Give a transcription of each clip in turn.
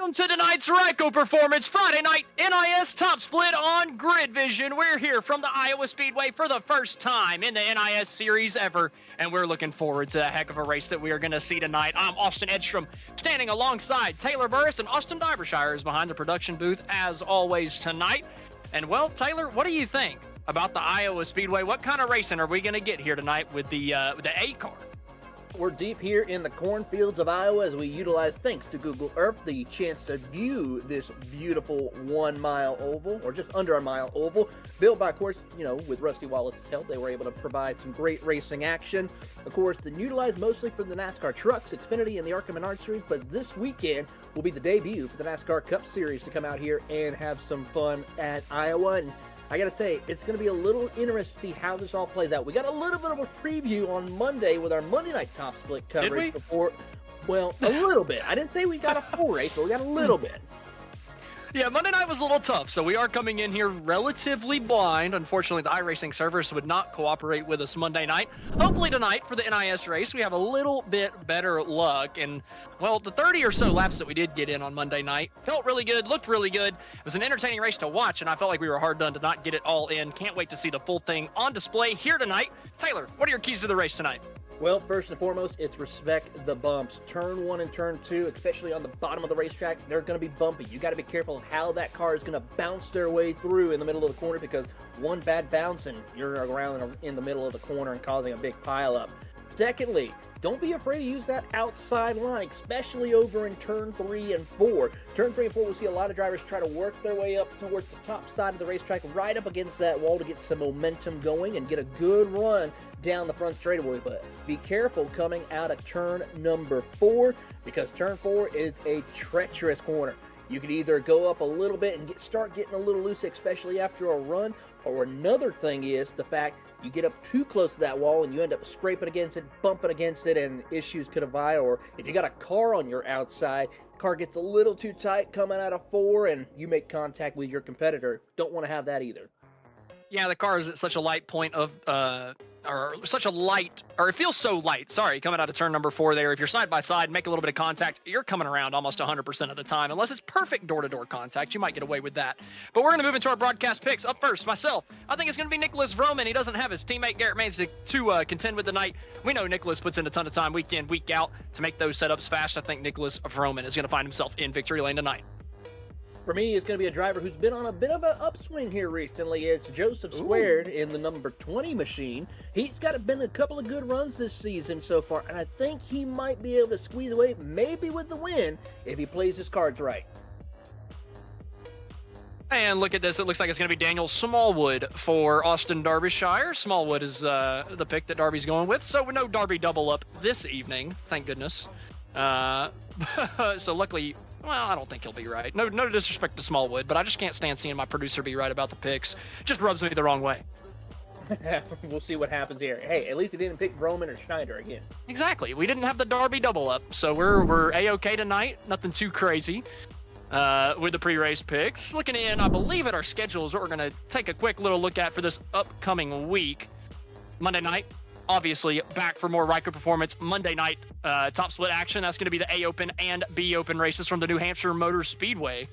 Welcome to tonight's Ryco Performance Friday night NiS Top Split on GridVision. We're here from the Iowa Speedway for the first time in the NiS series ever, and we're looking forward to a heck of a race that we are going to see tonight. I'm Austin Edstrom, standing alongside Taylor Burris, and Austin Divershire is behind the production booth as always tonight. And well, Taylor, what do you think about the Iowa Speedway? What kind of racing are we going to get here tonight with the A car? We're deep here in the cornfields of Iowa as we utilize, thanks to Google Earth, the chance to view this beautiful 1 mile oval, or just under a mile oval, built by, of course, with Rusty Wallace's help. They were able to provide some great racing action. Of course, then utilized mostly for the NASCAR trucks, Xfinity, and the ARCA Menard Series, but this weekend will be the debut for the NASCAR Cup Series to come out here and have some fun at Iowa. And I gotta say, it's gonna be a little interesting to see how this all plays out. We got a little bit of a preview on Monday with our Monday night top split coverage before. Well, a little bit. I didn't say we got a full race, but we got a little bit. Yeah, Monday night was a little tough, so we are coming in here relatively blind. Unfortunately, the iRacing servers would not cooperate with us Monday night. Hopefully tonight for the NiS race, we have a little bit better luck. And, well, the 30 or so laps that we did get in on Monday night felt really good, looked really good. It was an entertaining race to watch, and I felt like we were hard done to not get it all in. Can't wait to see the full thing on display here tonight. Taylor, what are your keys to the race tonight? Well, first and foremost, it's respect the bumps. Turn 1 and turn 2, especially on the bottom of the racetrack, they're going to be bumpy. You got to be careful of how that car is going to bounce their way through in the middle of the corner, because one bad bounce and you're around in the middle of the corner and causing a big pile up. Secondly, don't be afraid to use that outside line, especially over in turn 3 and 4. Turn 3 and 4, we'll see a lot of drivers try to work their way up towards the top side of the racetrack, right up against that wall to get some momentum going and get a good run down the front straightaway. But be careful coming out of turn number 4, because turn 4 is a treacherous corner. You could either go up a little bit and start getting a little loose, especially after a run, or another thing is the fact you get up too close to that wall and you end up scraping against it, bumping against it, and issues could arise. Or if you got a car on your outside, the car gets a little too tight coming out of 4 and you make contact with your competitor. Don't want to have that either. Yeah, the car is at such a light point of, it feels so light, coming out of turn number 4 there. If you're side by side, make a little bit of contact, you're coming around almost 100% of the time. Unless it's perfect door-to-door contact, you might get away with that. But we're going to move into our broadcast picks. Up first, myself, I think it's going to be Nicholas Vroman. He doesn't have his teammate Garrett Maines to contend with tonight. We know Nicholas puts in a ton of time week in, week out to make those setups fast. I think Nicholas Vroman is going to find himself in victory lane tonight. For me, it's going to be a driver who's been on a bit of an upswing here recently. It's Joseph Squared in the number 20 machine. He's been a couple of good runs this season so far, and I think he might be able to squeeze away, maybe with the win, if he plays his cards right. And look at this. It looks like it's going to be Daniel Smallwood for Austin Derbyshire. Smallwood is the pick that Darby's going with, so no Darby double up this evening, thank goodness. So luckily, well, I don't think he'll be right. No disrespect to Smallwood, but I just can't stand seeing my producer be right about the picks. Just rubs me the wrong way. We'll see what happens here. Hey, at least he didn't pick Broman or Schneider again. Exactly. We didn't have the Darby double up, so we're A-okay tonight. Nothing too crazy with the pre-race picks. Looking in, I believe, at our schedules, what we're going to take a quick little look at for this upcoming week. Monday night, obviously, back for more Ryco Performance. Monday night top split action. That's going to be the A Open and B Open races from the New Hampshire Motor Speedway.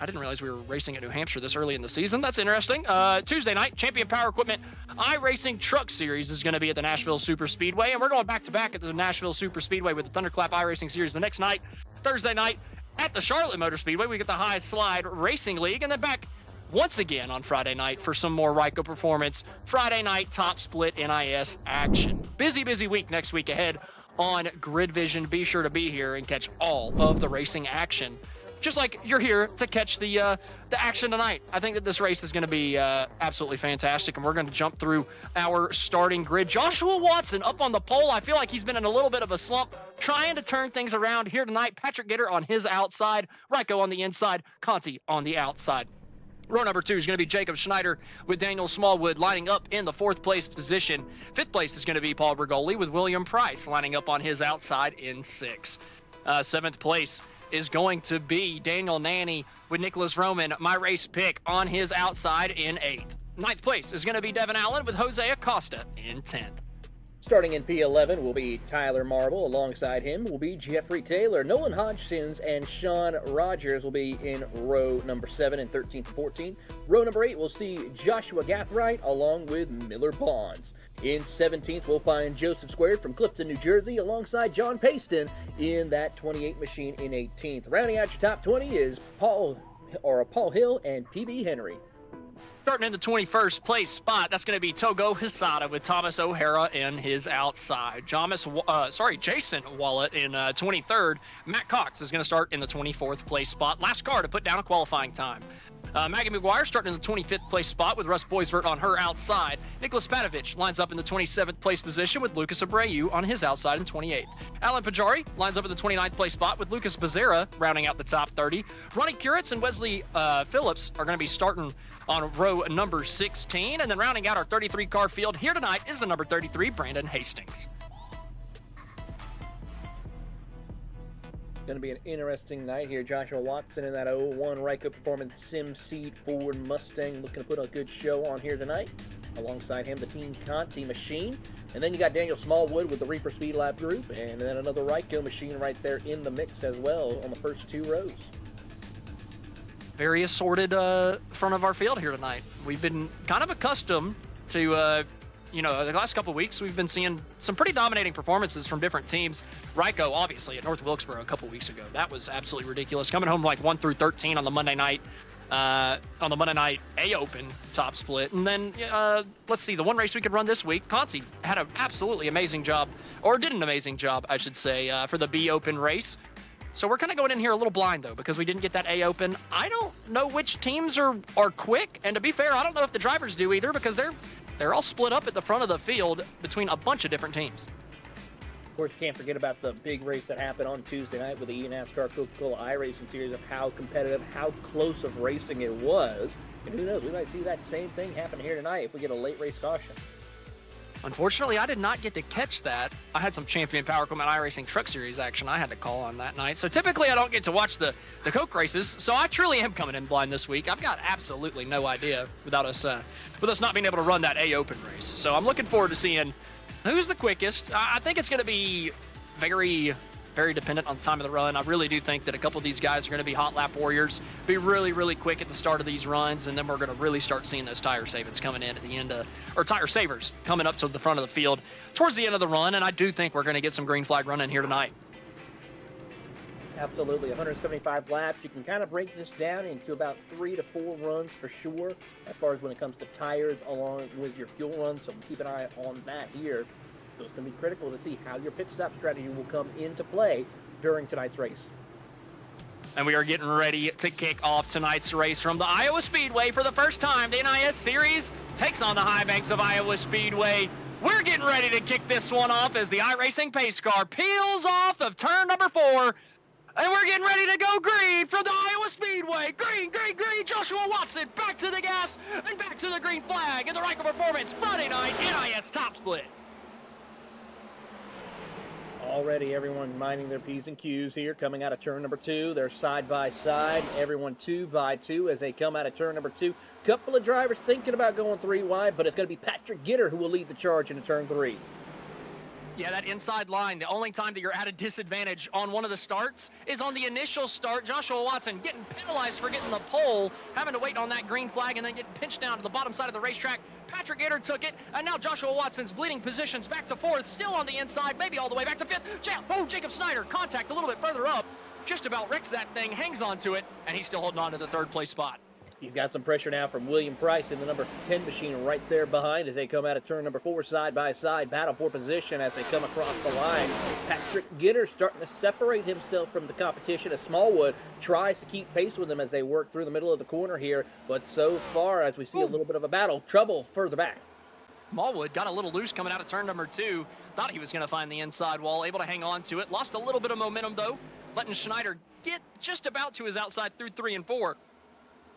I didn't realize we were racing at New Hampshire this early in the season. That's interesting. Tuesday night, Champion Power Equipment iRacing Truck Series is going to be at the Nashville Super Speedway, and we're going back-to-back at the Nashville Super Speedway with the Thunderclap iRacing Series the next night. Thursday night, at the Charlotte Motor Speedway, we get the High Slide Racing League, and then back once again on Friday night for some more Ryco Performance Friday night top split NiS action. Busy week next week ahead on GridVision. Be sure to be here and catch all of the racing action, just like you're here to catch the action tonight. I think that this race is going to be absolutely fantastic, and we're going to jump through our starting grid. Joshua Watson up on the pole. I feel like he's been in a little bit of a slump, trying to turn things around here tonight. Patrick Gitter on his outside, Ryco on the inside, Conti on the outside. Row number 2 is going to be Jacob Schneider with Daniel Smallwood lining up in the 4th place position. 5th place is going to be Paul Bergoli with William Price lining up on his outside in 6th. 7th place is going to be Daniel Nanny with Nicholas Vroman, my race pick, on his outside in 8th. 9th place is going to be Devin Allen with Jose Acosta in 10th. Starting in P11 will be Tyler Marble. Alongside him will be Jeffrey Taylor. Nolan Hodgkins and Sean Rogers will be in row number 7 and 13 to 14. Row number 8 will see Joshua Gathright along with Miller Bonds. In 17th, we'll find Joseph Squared from Clifton, New Jersey, alongside John Paston in that 28 machine in 18th. Rounding out your top 20 is Paul Hill and PB Henry. Starting in the 21st place spot, that's going to be Togo Hisada with Thomas O'Hara in his outside. Jason Wallet in 23rd. Matt Cox is going to start in the 24th place spot. Last car to put down a qualifying time. Maggie McGuire starting in the 25th place spot with Russ Boisvert on her outside. Nicholas Patovich lines up in the 27th place position with Lucas Abreu on his outside in 28th. Alan Pajari lines up in the 29th place spot with Lucas Becerra rounding out the top 30. Ronnie Kuritz and Wesley Phillips are going to be starting on row number 16. And then rounding out our 33 car field here tonight is the number 33, Brandon Hastings. Going to be an interesting night here. Joshua Watson in that 01 Ryco Performance Sim Seed Ford Mustang looking to put a good show on here tonight. Alongside him, the Team Conti machine. And then you got Daniel Smallwood with the Reaper Speed Lab group. And then another Ryco machine right there in the mix as well on the first two rows. Very assorted front of our field here tonight. We've been kind of accustomed to the last couple of weeks, we've been seeing some pretty dominating performances from different teams. Ryco, obviously, at North Wilkesboro a couple weeks ago. That was absolutely ridiculous. Coming home like 1 through 13 on the Monday night A Open top split. And then, let's see, the one race we could run this week, Conti had an absolutely amazing job, or did an amazing job, I should say, for the B Open race. So we're kind of going in here a little blind, though, because we didn't get that A Open. I don't know which teams are quick. And to be fair, I don't know if the drivers do either, because they're all split up at the front of the field between a bunch of different teams. Of course, you can't forget about the big race that happened on Tuesday night with the NASCAR Coca-Cola iRacing Series, of how competitive, how close of racing it was. And who knows, we might see that same thing happen here tonight if we get a late race caution. Unfortunately, I did not get to catch that. I had some Champion Power Equipment iRacing Truck Series action I had to call on that night. So typically I don't get to watch the Coke races. So I truly am coming in blind this week. I've got absolutely no idea with us not being able to run that A Open race. So I'm looking forward to seeing who's the quickest. I think it's going to be very, very dependent on the time of the run. I really do think that a couple of these guys are going to be hot lap warriors, be really, really quick at the start of these runs, and then we're going to really start seeing those tire savings coming in at the end or tire savers coming up to the front of the field towards the end of the run, and I do think we're going to get some green flag running here tonight. Absolutely, 175 laps. You can kind of break this down into about 3 to 4 runs for sure, as far as when it comes to tires along with your fuel runs, so keep an eye on that here. So it's going to be critical to see how your pit stop strategy will come into play during tonight's race. And we are getting ready to kick off tonight's race from the Iowa Speedway for the first time. The NiS Series takes on the high banks of Iowa Speedway. We're getting ready to kick this one off as the iRacing pace car peels off of turn number 4. And we're getting ready to go green from the Iowa Speedway. Green, green, green. Joshua Watson back to the gas and back to the green flag in the Ryco Performance Friday night NiS top split. Already everyone minding their P's and Q's here, coming out of turn number 2. They're side by side, everyone 2 by 2 as they come out of turn number 2. Couple of drivers thinking about going 3 wide, but it's going to be Patrick Gitter who will lead the charge into turn 3. Yeah, that inside line, the only time that you're at a disadvantage on one of the starts is on the initial start. Joshua Watson getting penalized for getting the pole, having to wait on that green flag, and then getting pinched down to the bottom side of the racetrack. Patrick Gitter took it, and now Joshua Watson's bleeding positions back to 4th, still on the inside, maybe all the way back to 5th. Jacob Snyder, contact a little bit further up, just about wrecks that thing, hangs on to it, and he's still holding on to the 3rd place spot. He's got some pressure now from William Price in the number 10 machine right there behind as they come out of turn number 4, side by side, battle for position as they come across the line. Patrick Gitter starting to separate himself from the competition as Smallwood tries to keep pace with him as they work through the middle of the corner here. But so far, as we see a little bit of a battle, trouble further back. Smallwood got a little loose coming out of turn number 2. Thought he was going to find the inside wall, able to hang on to it. Lost a little bit of momentum, though, letting Schneider get just about to his outside through 3 and 4.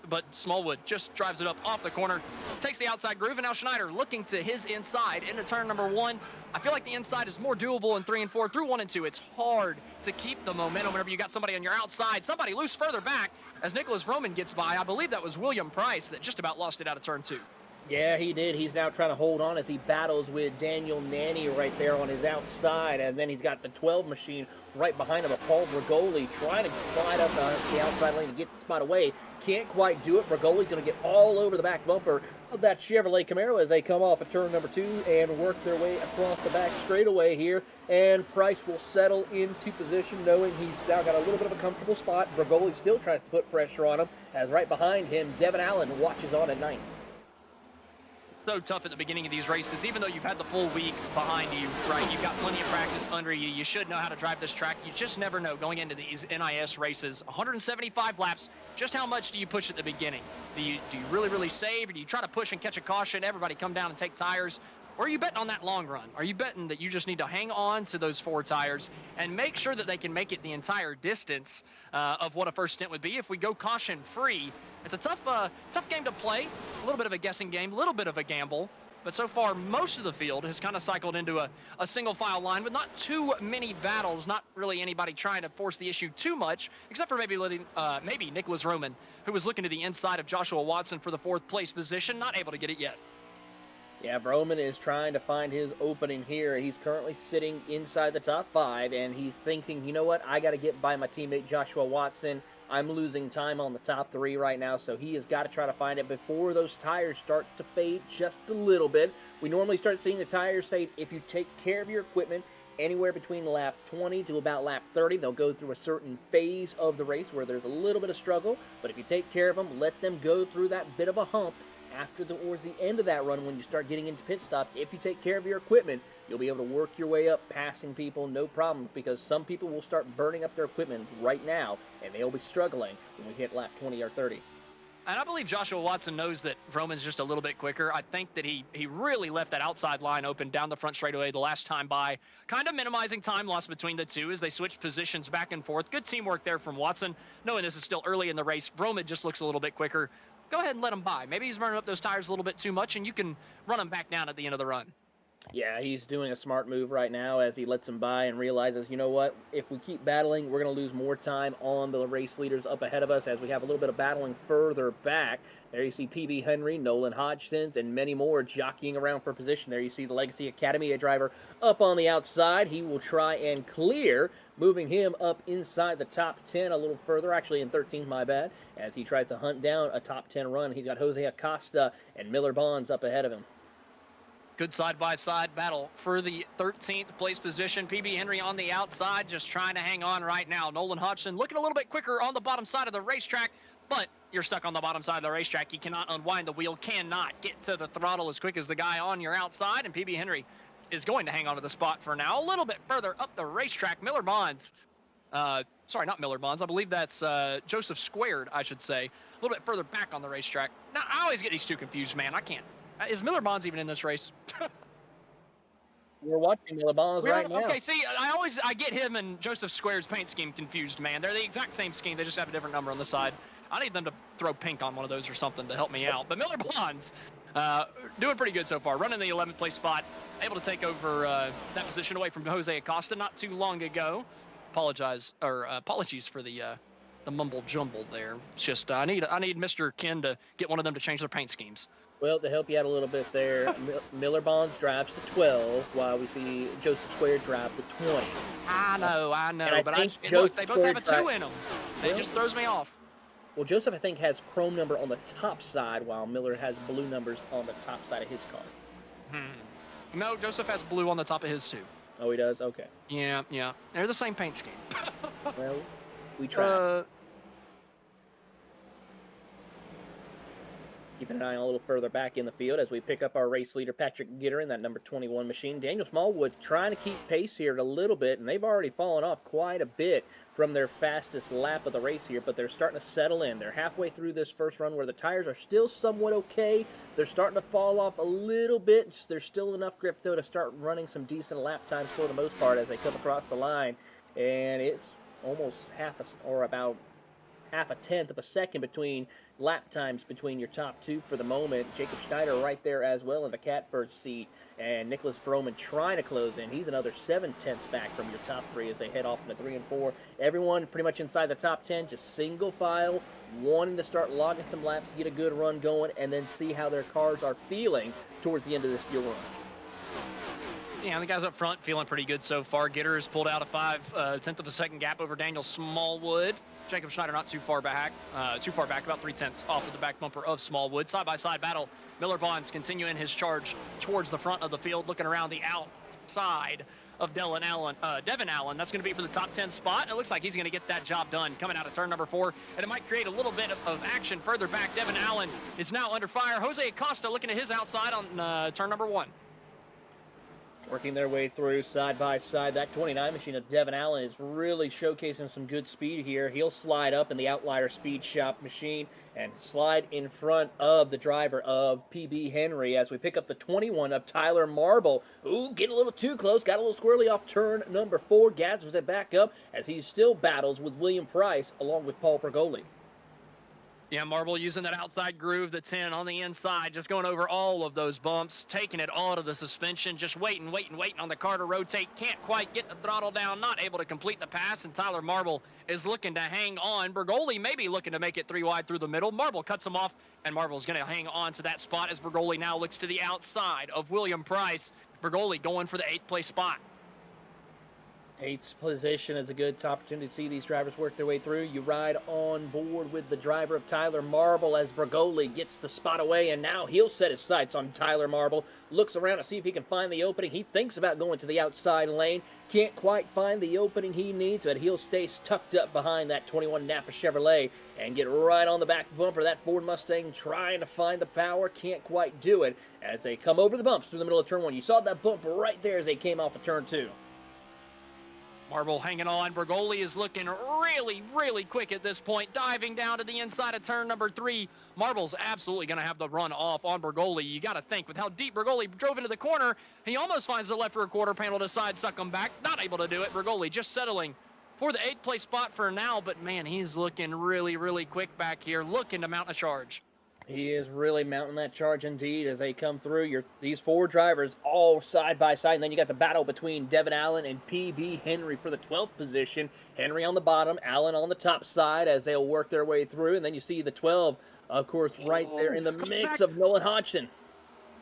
But Smallwood just drives it up off the corner, takes the outside groove, and now Schneider looking to his inside into turn number 1. I feel like the inside is more doable in 3 and 4. Through 1 and 2, it's hard to keep the momentum whenever you got somebody on your outside. Somebody loose further back as Nicholas Roman gets by. I believe that was William Price that just about lost it out of turn 2. Yeah, he did. He's now trying to hold on as he battles with Daniel Nanny right there on his outside. And then he's got the 12 machine right behind him, a Paul Brigoli trying to slide up the outside lane to get the spot away. Can't quite do it. Brigoli's going to get all over the back bumper of that Chevrolet Camaro as they come off of turn number 2 and work their way across the back straightaway here. And Price will settle into position knowing he's now got a little bit of a comfortable spot. Brigoli still tries to put pressure on him as right behind him, Devin Allen watches on at 9th. So tough at the beginning of these races, even though you've had the full week behind you, right? You've got plenty of practice under you. You should know how to drive this track. You just never know going into these NiS races. 175 laps, just how much do you push at the beginning? Do you really save, or do you try to push and catch a caution, everybody come down and take tires? Or are you betting on that long run? Are you betting that you just need to hang on to those 4 tires and make sure that they can make it the entire distance of what a first stint would be if we go caution free? It's a tough game to play, a little bit of a guessing game, a little bit of a gamble. But so far, most of the field has kind of cycled into a single file line with not too many battles, not really anybody trying to force the issue too much, except for maybe Nicholas Roman, who was looking to the inside of Joshua Watson for the 4th place position, not able to get it yet. Yeah, Broman is trying to find his opening here. He's currently sitting inside the top 5, and he's thinking, you know what, I got to get by my teammate Joshua Watson. I'm losing time on the top 3 right now, so he has got to try to find it before those tires start to fade just a little bit. We normally start seeing the tires fade if you take care of your equipment anywhere between lap 20 to about lap 30. They'll go through a certain phase of the race where there's a little bit of struggle, but if you take care of them, let them go through that bit of a hump, towards the end of that run when you start getting into pit stops, if you take care of your equipment, you'll be able to work your way up, passing people, no problem, because some people will start burning up their equipment right now, and they'll be struggling when we hit lap 20 or 30. And I believe Joshua Watson knows that Vroman's just a little bit quicker. I think that he really left that outside line open down the front straightaway the last time by, kind of minimizing time loss between the two as they switched positions back and forth. Good teamwork there from Watson, knowing this is still early in the race. Vroman just looks a little bit quicker. Go ahead and let him by. Maybe he's burning up those tires a little bit too much, and you can run him back down at the end of the run. Yeah, he's doing a smart move right now as he lets him by and realizes, you know what, if we keep battling, we're going to lose more time on the race leaders up ahead of us as we have a little bit of battling further back. There you see PB Henry, Nolan Hodgson's, and many more jockeying around for position. There you see the Legacy Academy driver up on the outside. He will try and clear, moving him up inside the top 10 a little further, actually in 13th, my bad, as he tries to hunt down a top 10 run. He's got Jose Acosta and Miller Bonds up ahead of him. Good side-by-side battle for the 13th place position. PB Henry on the outside, just trying to hang on right now. Nolan Hodgson looking a little bit quicker on the bottom side of the racetrack, but you're stuck on the bottom side of the racetrack. You cannot unwind the wheel, cannot get to the throttle as quick as the guy on your outside, and PB Henry is going to hang on to the spot for now. A little bit further up the racetrack, Miller Bonds. Sorry, not Miller Bonds. I believe that's Joseph Squared, I should say. A little bit further back on the racetrack. Now, I always get these two confused, man. I can't. Is Miller Bonds even in this race? We're watching Miller Bonds right now. Okay, see, I get him and Joseph Square's paint scheme confused, man. They're the exact same scheme. They just have a different number on the side. I need them to throw pink on one of those or something to help me out. But Miller Bonds, doing pretty good so far. Running the 11th place spot, able to take over that position away from Jose Acosta not too long ago. Apologies for the mumble jumble there. It's just I need Mr. Ken to get one of them to change their paint schemes. Well, to help you out a little bit there, Miller Bonds drives to 12, while we see Joseph Square drive to 20. I know, but look, they both have a 2 in them. It just throws me off. Well, Joseph, I think, has chrome number on the top side, while Miller has blue numbers on the top side of his car. No, Joseph has blue on the top of his, too. Oh, he does? Okay. Yeah. They're the same paint scheme. Well, we try. Keeping an eye a little further back in the field as we pick up our race leader, Patrick Gitter, in that number 21 machine. Daniel Smallwood trying to keep pace here a little bit, and they've already fallen off quite a bit from their fastest lap of the race here, but they're starting to settle in. They're halfway through this first run where the tires are still somewhat okay. They're starting to fall off a little bit. There's still enough grip, though, to start running some decent lap times for the most part as they come across the line, and it's almost about half a tenth of a second between lap times between your top two for the moment. Jacob Schneider right there as well in the catbird seat, and Nicholas Froman trying to close in. He's another 7/10 back from your top three as they head off into 3 and 4. Everyone pretty much inside the top 10, just single file, wanting to start logging some laps, get a good run going, and then see how their cars are feeling towards the end of this fuel run. Yeah, the guys up front feeling pretty good so far. Gitter has pulled out a 5/10 of a second gap over Daniel Smallwood. Jacob Schneider not too far back, about 3/10 off of the back bumper of Smallwood. Side-by-side battle. Miller Bonds continuing his charge towards the front of the field, looking around the outside of Devin Allen. That's going to be for the top 10 spot. It looks like he's going to get that job done coming out of turn number 4, and it might create a little bit of action further back. Devin Allen is now under fire. Jose Acosta looking at his outside on turn number 1. Working their way through side by side. That 29 machine of Devin Allen is really showcasing some good speed here. He'll slide up in the Outlier Speed Shop machine and slide in front of the driver of PB Henry as we pick up the 21 of Tyler Marble. Ooh, getting a little too close. Got a little squirrely off turn number 4. Gathers it back up as he still battles with William Price along with Paul Bergoli. Yeah, Marble using that outside groove, the 10 on the inside, just going over all of those bumps, taking it all to the suspension, just waiting on the car to rotate. Can't quite get the throttle down, not able to complete the pass, and Tyler Marble is looking to hang on. Bergoli maybe looking to make it 3 wide through the middle. Marble cuts him off, and Marble's going to hang on to that spot as Bergoli now looks to the outside of William Price. Bergoli going for the 8th place spot. 8th position is a good opportunity to see these drivers work their way through. You ride on board with the driver of Tyler Marble as Bergoli gets the spot away, and now he'll set his sights on Tyler Marble. Looks around to see if he can find the opening. He thinks about going to the outside lane. Can't quite find the opening he needs, but he'll stay tucked up behind that 21 Napa Chevrolet and get right on the back bumper. That Ford Mustang trying to find the power. Can't quite do it as they come over the bumps through the middle of turn 1. You saw that bump right there as they came off of turn 2. Marble hanging on. Bergoli is looking really quick at this point, diving down to the inside of turn number 3. Marble's absolutely going to have the run off on Bergoli. You got to think with how deep Bergoli drove into the corner, he almost finds the left rear quarter panel to side suck him back. Not able to do it. Bergoli just settling for the 8th place spot for now, but man, he's looking really quick back here, looking to mount a charge. He is really mounting that charge indeed as they come through. These 4 drivers all side by side, and then you got the battle between Devin Allen and PB Henry for the 12th position. Henry on the bottom, Allen on the top side as they'll work their way through, and then you see the 12, of course, right there in the mix of Nolan Hodgson.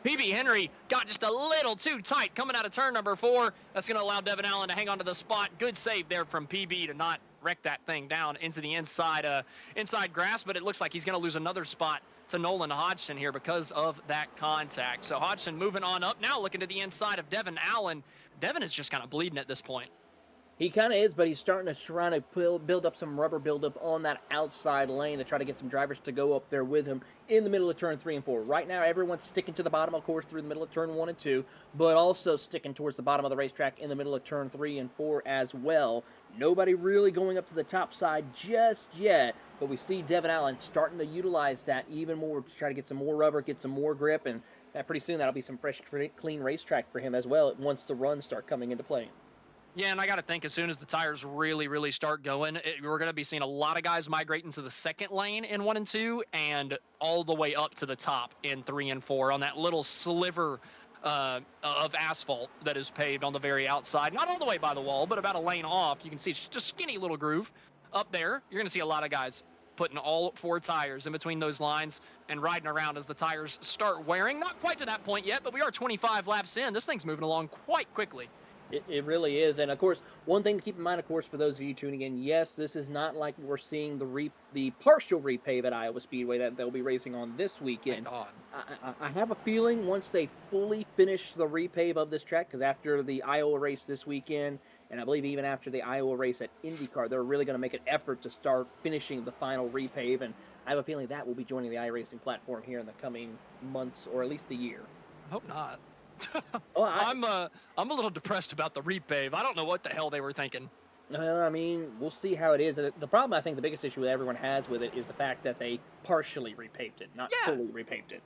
PB Henry got just a little too tight coming out of turn number 4. That's going to allow Devin Allen to hang on to the spot. Good save there from PB to not wreck that thing down into the inside grass, but it looks like he's going to lose another spot to Nolan Hodgson here because of that contact. So Hodgson moving on up, now looking to the inside of Devin Allen. Devin is just kind of bleeding at this point. He kind of is, but he's starting to try to build up some rubber buildup on that outside lane to try to get some drivers to go up there with him in the middle of turn 3 and 4. Right now, everyone's sticking to the bottom, of course, through the middle of turn 1 and 2, but also sticking towards the bottom of the racetrack in the middle of turn 3 and 4 as well. Nobody really going up to the top side just yet, but we see Devin Allen starting to utilize that even more to try to get some more rubber, get some more grip, and pretty soon that'll be some fresh, clean racetrack for him as well once the runs start coming into play. Yeah, and I got to think as soon as the tires really start going, we're going to be seeing a lot of guys migrate into the second lane in 1 and 2 and all the way up to the top in 3 and 4 on that little sliver of asphalt that is paved on the very outside. Not all the way by the wall, but about a lane off. You can see it's just a skinny little groove up there. You're going to see a lot of guys putting all 4 tires in between those lines and riding around as the tires start wearing. Not quite to that point yet, but we are 25 laps in. This thing's moving along quite quickly. It really is. And, of course, one thing to keep in mind, of course, for those of you tuning in, yes, this is not like we're seeing the partial repave at Iowa Speedway that they'll be racing on this weekend. I have a feeling once they fully finish the repave of this track, because after the Iowa race this weekend, and I believe even after the Iowa race at IndyCar, they're really going to make an effort to start finishing the final repave. And I have a feeling that will be joining the iRacing platform here in the coming months, or at least a year. I hope not. Well, I'm a little depressed about the repave. I don't know what the hell they were thinking. I mean, we'll see how it is. The problem, I think, the biggest issue that everyone has with it is the fact that they partially repaved it, not fully repaved it.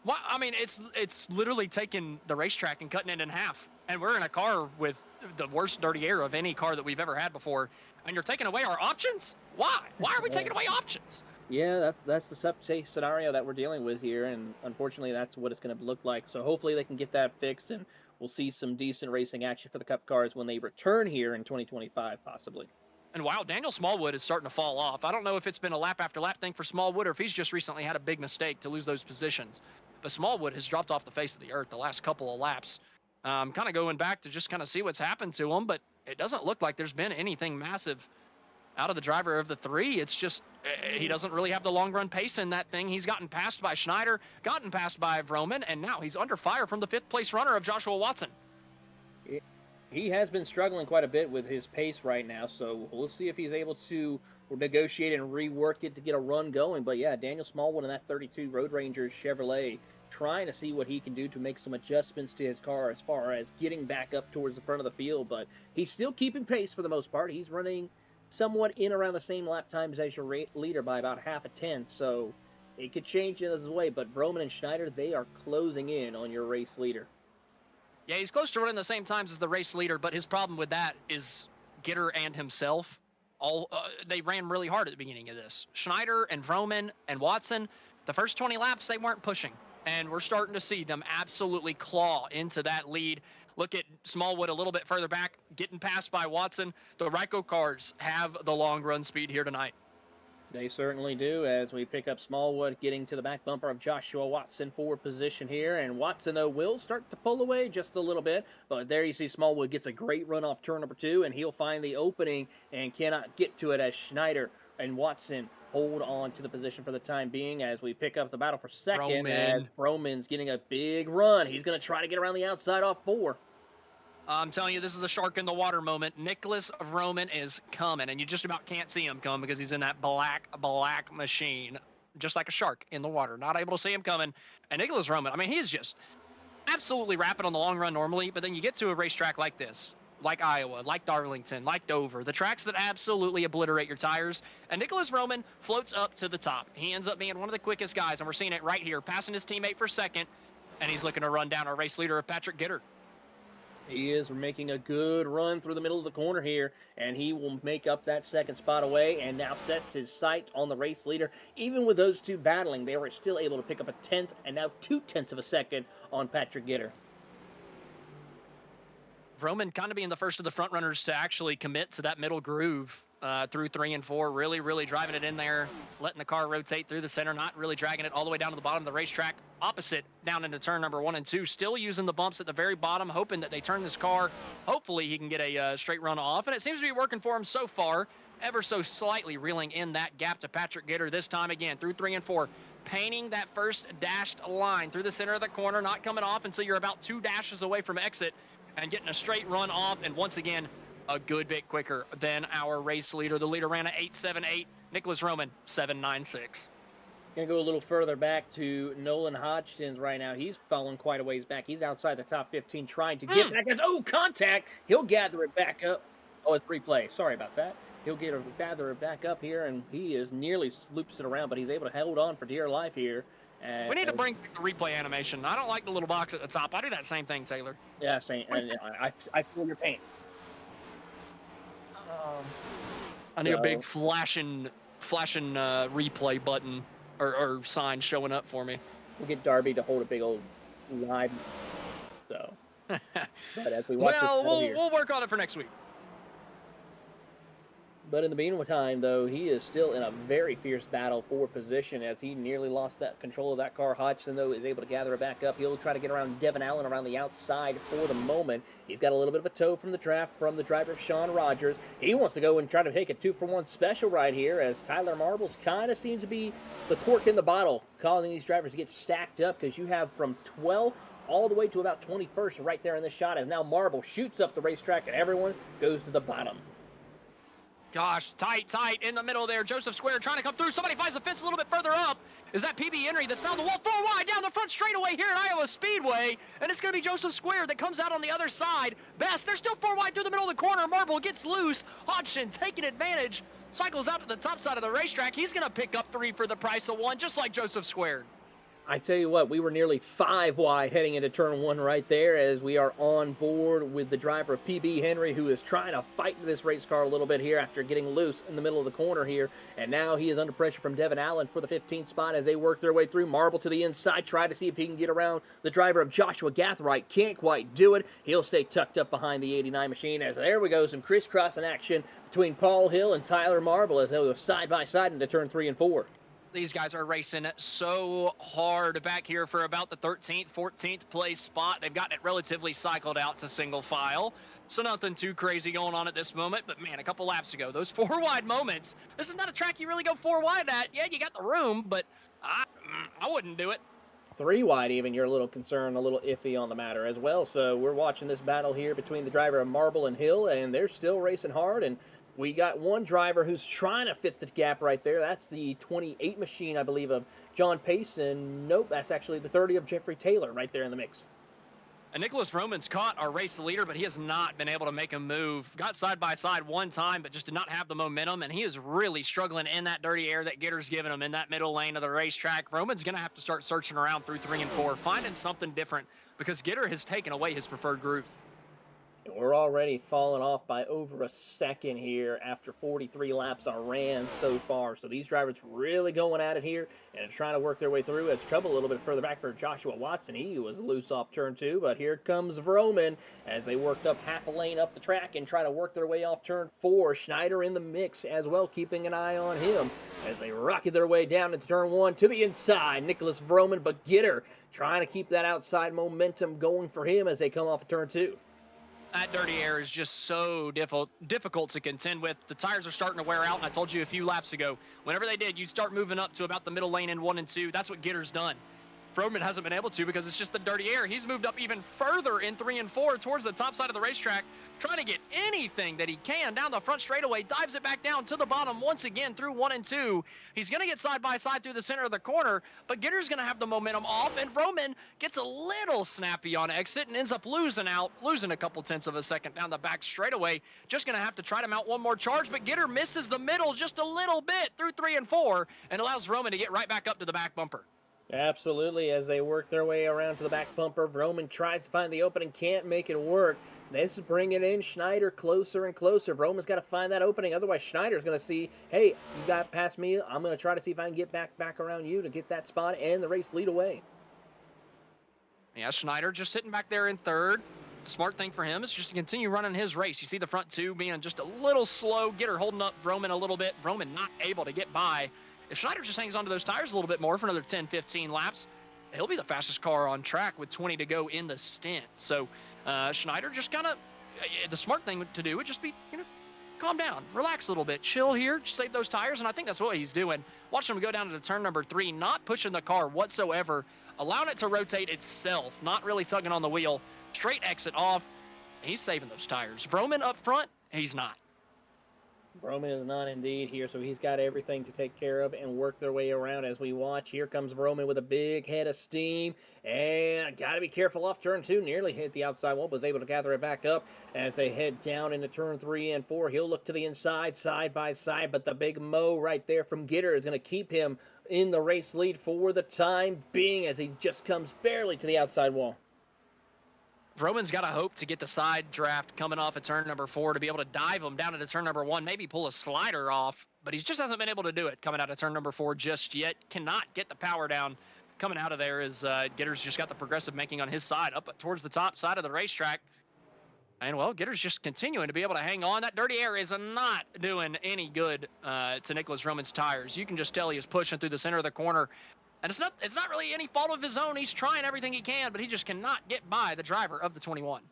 Well, I mean, it's literally taking the racetrack and cutting it in half. And we're in a car with the worst dirty air of any car that we've ever had before. And you're taking away our options? Why? Why are we taking away options? Yeah, that's the scenario that we're dealing with here, and unfortunately, that's what it's going to look like. So hopefully, they can get that fixed, and we'll see some decent racing action for the Cup cars when they return here in 2025, possibly. And wow, Daniel Smallwood is starting to fall off. I don't know if it's been a lap after lap thing for Smallwood or if he's just recently had a big mistake to lose those positions. But Smallwood has dropped off the face of the earth the last couple of laps. Kind of going back to just kind of see what's happened to him, but it doesn't look like there's been anything massive out of the driver of the three. It's just he doesn't really have the long run pace in that thing. He's gotten passed by Schneider, gotten passed by Vroman, and now he's under fire from the 5th place runner of Joshua Watson. He has been struggling quite a bit with his pace right now, so we'll see if he's able to negotiate and rework it to get a run going. But yeah, Daniel Smallwood in that 32 Road Rangers Chevrolet, trying to see what he can do to make some adjustments to his car as far as getting back up towards the front of the field. But he's still keeping pace for the most part. He's running somewhat in around the same lap times as your leader by about half a tenth, so it could change in his way. But Vroman and Schneider, they are closing in on your race leader. Yeah, he's close to running the same times as the race leader, but his problem with that is Gitter and himself. They ran really hard at the beginning of this. Schneider and Vroman and Watson, the first 20 laps, they weren't pushing. And we're starting to see them absolutely claw into that lead. Look at Smallwood a little bit further back, getting passed by Watson. The Ryco cars have the long run speed here tonight. They certainly do, as we pick up Smallwood getting to the back bumper of Joshua Watson for position here. And Watson, though, will start to pull away just a little bit. But there you see Smallwood gets a great run off turn number 2, and he'll find the opening and cannot get to it as Schneider and Watson hold on to the position for the time being as we pick up the battle for second. As Vroman's getting a big run. He's going to try to get around the outside off 4. I'm telling you, this is a shark in the water moment. Nicholas Vroman is coming, and you just about can't see him come because he's in that black machine, just like a shark in the water. Not able to see him coming. And Nicholas Vroman, I mean, he's just absolutely rapid on the long run normally, but then you get to a racetrack like this, like Iowa, like Darlington, like Dover, the tracks that absolutely obliterate your tires, and Nicholas Vroman floats up to the top. He ends up being one of the quickest guys, and we're seeing it right here, passing his teammate for second, and he's looking to run down our race leader of Patrick Gitter. He is making a good run through the middle of the corner here, and he will make up that second spot away and now sets his sight on the race leader. Even with those two battling, they were still able to pick up a 10th and now 2/10 of a second on Patrick Gitter. Vroman kind of being the first of the front runners to actually commit to that middle groove through 3 and 4, really driving it in there, letting the car rotate through the center, not really dragging it all the way down to the bottom of the racetrack, opposite down into turn number 1 and 2, still using the bumps at the very bottom, hoping that they turn this car. Hopefully he can get a straight run off, and it seems to be working for him so far, ever so slightly reeling in that gap to Patrick Gitter this time again through 3 and 4, painting that first dashed line through the center of the corner, not coming off until you're about 2 dashes away from exit, and getting a straight run off, and once again, a good bit quicker than our race leader. The leader ran a 8.78. Nicholas Vroman, 7.96. Going to go a little further back to Nolan Hodgkins right now. He's fallen quite a ways back. He's outside the top 15 trying to get back. Oh, contact! He'll gather it back up. Oh, it's replay. Sorry about that. He'll gather it back up here, and he is nearly loops it around, but he's able to hold on for dear life here. We need to bring the replay animation. I don't like the little box at the top. I do that same thing, Taylor. Yeah, same. I feel your pain. I need a big flashing replay button or sign showing up for me. We'll get Darby to hold a big old live. So, but as we watch we'll work on it for next week. But in the meantime, though, he is still in a very fierce battle for position as he nearly lost that control of that car. Hodgson, though, is able to gather it back up. He'll try to get around Devin Allen around the outside for the moment. He's got a little bit of a tow from the draft from the driver, Sean Rogers. He wants to go and try to take a 2-for-1 special right here as Tyler Marbles kind of seems to be the cork in the bottle, causing these drivers to get stacked up because you have from 12 all the way to about 21st right there in this shot as now Marble shoots up the racetrack and everyone goes to the bottom. Gosh, tight in the middle there. Joseph Square trying to come through. Somebody finds the fence a little bit further up. Is that PB Henry that's found the wall 4 wide down the front straightaway here at Iowa Speedway? And it's going to be Joseph Square that comes out on the other side. Best, they're still 4 wide through the middle of the corner. Marble gets loose. Hodgson taking advantage. Cycles out to the top side of the racetrack. He's going to pick up 3 for the price of 1, just like Joseph Square. I tell you what, we were nearly 5 wide heading into turn 1 right there as we are on board with the driver of PB Henry, who is trying to fight this race car a little bit here after getting loose in the middle of the corner here. And now he is under pressure from Devin Allen for the 15th spot as they work their way through. Marble to the inside, try to see if he can get around the driver of Joshua Gathright. Can't quite do it. He'll stay tucked up behind the 89 machine as there we go, some crisscrossing action between Paul Hill and Tyler Marble as they go side by side into turn 3 and 4. These guys are racing so hard back here for about the 13th, 14th place spot. They've gotten it relatively cycled out to single file. So nothing too crazy going on at this moment. But man, a couple laps ago, those 4 wide moments, this is not a track you really go 4 wide at. Yeah, you got the room, but I wouldn't do it. 3 wide even, you're a little concerned, a little iffy on the matter as well. So we're watching this battle here between the driver of Marble and Hill, and they're still racing hard. And we got one driver who's trying to fit the gap right there. That's the 28 machine, I believe, of John Pace. And nope, that's actually the 30 of Jeffrey Taylor right there in the mix. And Nicholas Roman's caught our race leader, but he has not been able to make a move. Got side by side one time, but just did not have the momentum, and he is really struggling in that dirty air that Gitter's giving him in that middle lane of the racetrack. Roman's going to have to start searching around through 3 and 4, finding something different, because Gitter has taken away his preferred groove. We're already falling off by over a second here after 43 laps are ran so far. So these drivers really going at it here and trying to work their way through. It's trouble a little bit further back for Joshua Watson. He was loose off turn 2, but here comes Vroman as they worked up half a lane up the track and try to work their way off turn 4. Schneider in the mix as well, keeping an eye on him as they rocket their way down into turn 1 to the inside. Nicholas Vroman, but Gitter trying to keep that outside momentum going for him as they come off of turn 2. That dirty air is just so difficult to contend with. The tires are starting to wear out, and I told you a few laps ago, whenever they did, you start moving up to about the middle lane in 1 and 2. That's what Gitter's done. Froman hasn't been able to because it's just the dirty air. He's moved up even further in 3 and 4 towards the top side of the racetrack, trying to get anything that he can down the front straightaway, dives it back down to the bottom once again through 1 and 2. He's going to get side by side through the center of the corner, but Gitter's going to have the momentum off, and Froman gets a little snappy on exit and ends up losing a couple tenths of a second down the back straightaway. Just going to have to try to mount one more charge, but Gitter misses the middle just a little bit through 3 and 4 and allows Roman to get right back up to the back bumper. Absolutely, as they work their way around to the back bumper, Vroman tries to find the opening, can't make it work. This is bringing in Schneider closer and closer. Vroman's got to find that opening, otherwise Schneider's going to see, hey, you got past me, I'm going to try to see if I can get back around you to get that spot and the race lead away. Yeah, Schneider just sitting back there in 3rd. Smart thing for him is just to continue running his race. You see the front 2 being just a little slow, Gitter holding up Vroman a little bit, Vroman not able to get by. If Schneider just hangs onto those tires a little bit more for another 10, 15 laps, he'll be the fastest car on track with 20 to go in the stint. So Schneider just kind of, the smart thing to do would just be, calm down, relax a little bit, chill here, just save those tires, and I think that's what he's doing. Watch him go down to the turn number 3, not pushing the car whatsoever, allowing it to rotate itself, not really tugging on the wheel, straight exit off. He's saving those tires. Vroman up front, he's not. Vroman is not indeed here, so he's got everything to take care of and work their way around as we watch. Here comes Vroman with a big head of steam, and got to be careful off turn 2. Nearly hit the outside wall, was able to gather it back up as they head down into turn 3 and 4. He'll look to the inside, side by side, but the big mow right there from Gitter is going to keep him in the race lead for the time being as he just comes barely to the outside wall. Roman's got to hope to get the side draft coming off at turn number 4 to be able to dive him down into turn number 1, maybe pull a slider off, but he just hasn't been able to do it coming out of turn number 4 just yet. Cannot get the power down coming out of there as Gitter's just got the progressive making on his side up towards the top side of the racetrack. And, well, Gitter's just continuing to be able to hang on. That dirty air is not doing any good to Nicholas Roman's tires. You can just tell he is pushing through the center of the corner. And it's not really any fault of his own. He's trying everything he can, but he just cannot get by the driver of the 21.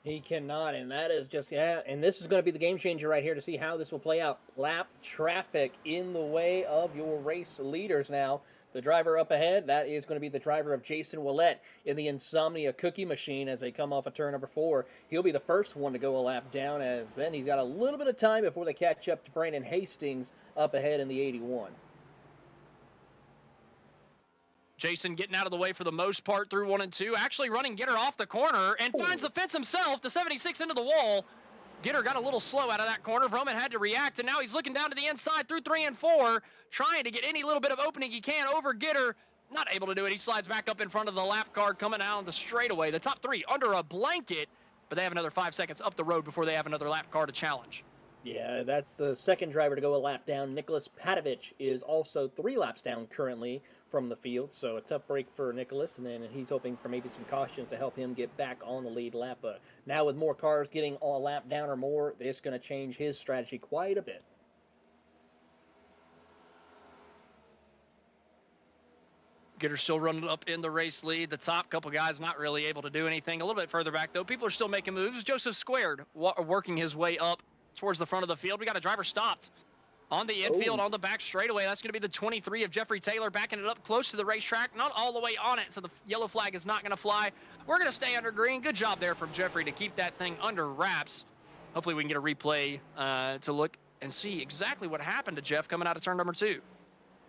He cannot, and that is just, and this is going to be the game changer right here to see how this will play out. Lap traffic in the way of your race leaders now. The driver up ahead, that is going to be the driver of Jason Willett in the Insomnia Cookie Machine as they come off of turn number 4. He'll be the first one to go a lap down, as then he's got a little bit of time before they catch up to Brandon Hastings up ahead in the 81. Jason getting out of the way for the most part through 1 and 2, actually running Gitter off the corner and finds the fence himself, the 76 into the wall. Gitter got a little slow out of that corner. Vroman had to react, and now he's looking down to the inside through 3 and 4, trying to get any little bit of opening he can over Gitter. not able to do it. He slides back up in front of the lap car coming out on the straightaway. The top 3 under a blanket, but they have another 5 seconds up the road before they have another lap car to challenge. Yeah, that's the second driver to go a lap down. Nicholas Patovich is also 3 laps down currently from the field, so a tough break for Nicholas, and then he's hoping for maybe some cautions to help him get back on the lead lap. But now with more cars getting a lap down or more, it's going to change his strategy quite a bit. Gitter still running up in the race lead. The top couple guys not really able to do anything. A little bit further back, though, people are still making moves. Joseph Squared working his way up towards the front of the field. We got a driver stopped on the infield, on the back straightaway. That's going to be the 23 of Jeffrey Taylor, backing it up close to the racetrack, not all the way on it, so the yellow flag is not going to fly. We're going to stay under green. Good job there from Jeffrey to keep that thing under wraps. Hopefully we can get a replay to look and see exactly what happened to Jeff coming out of turn number 2.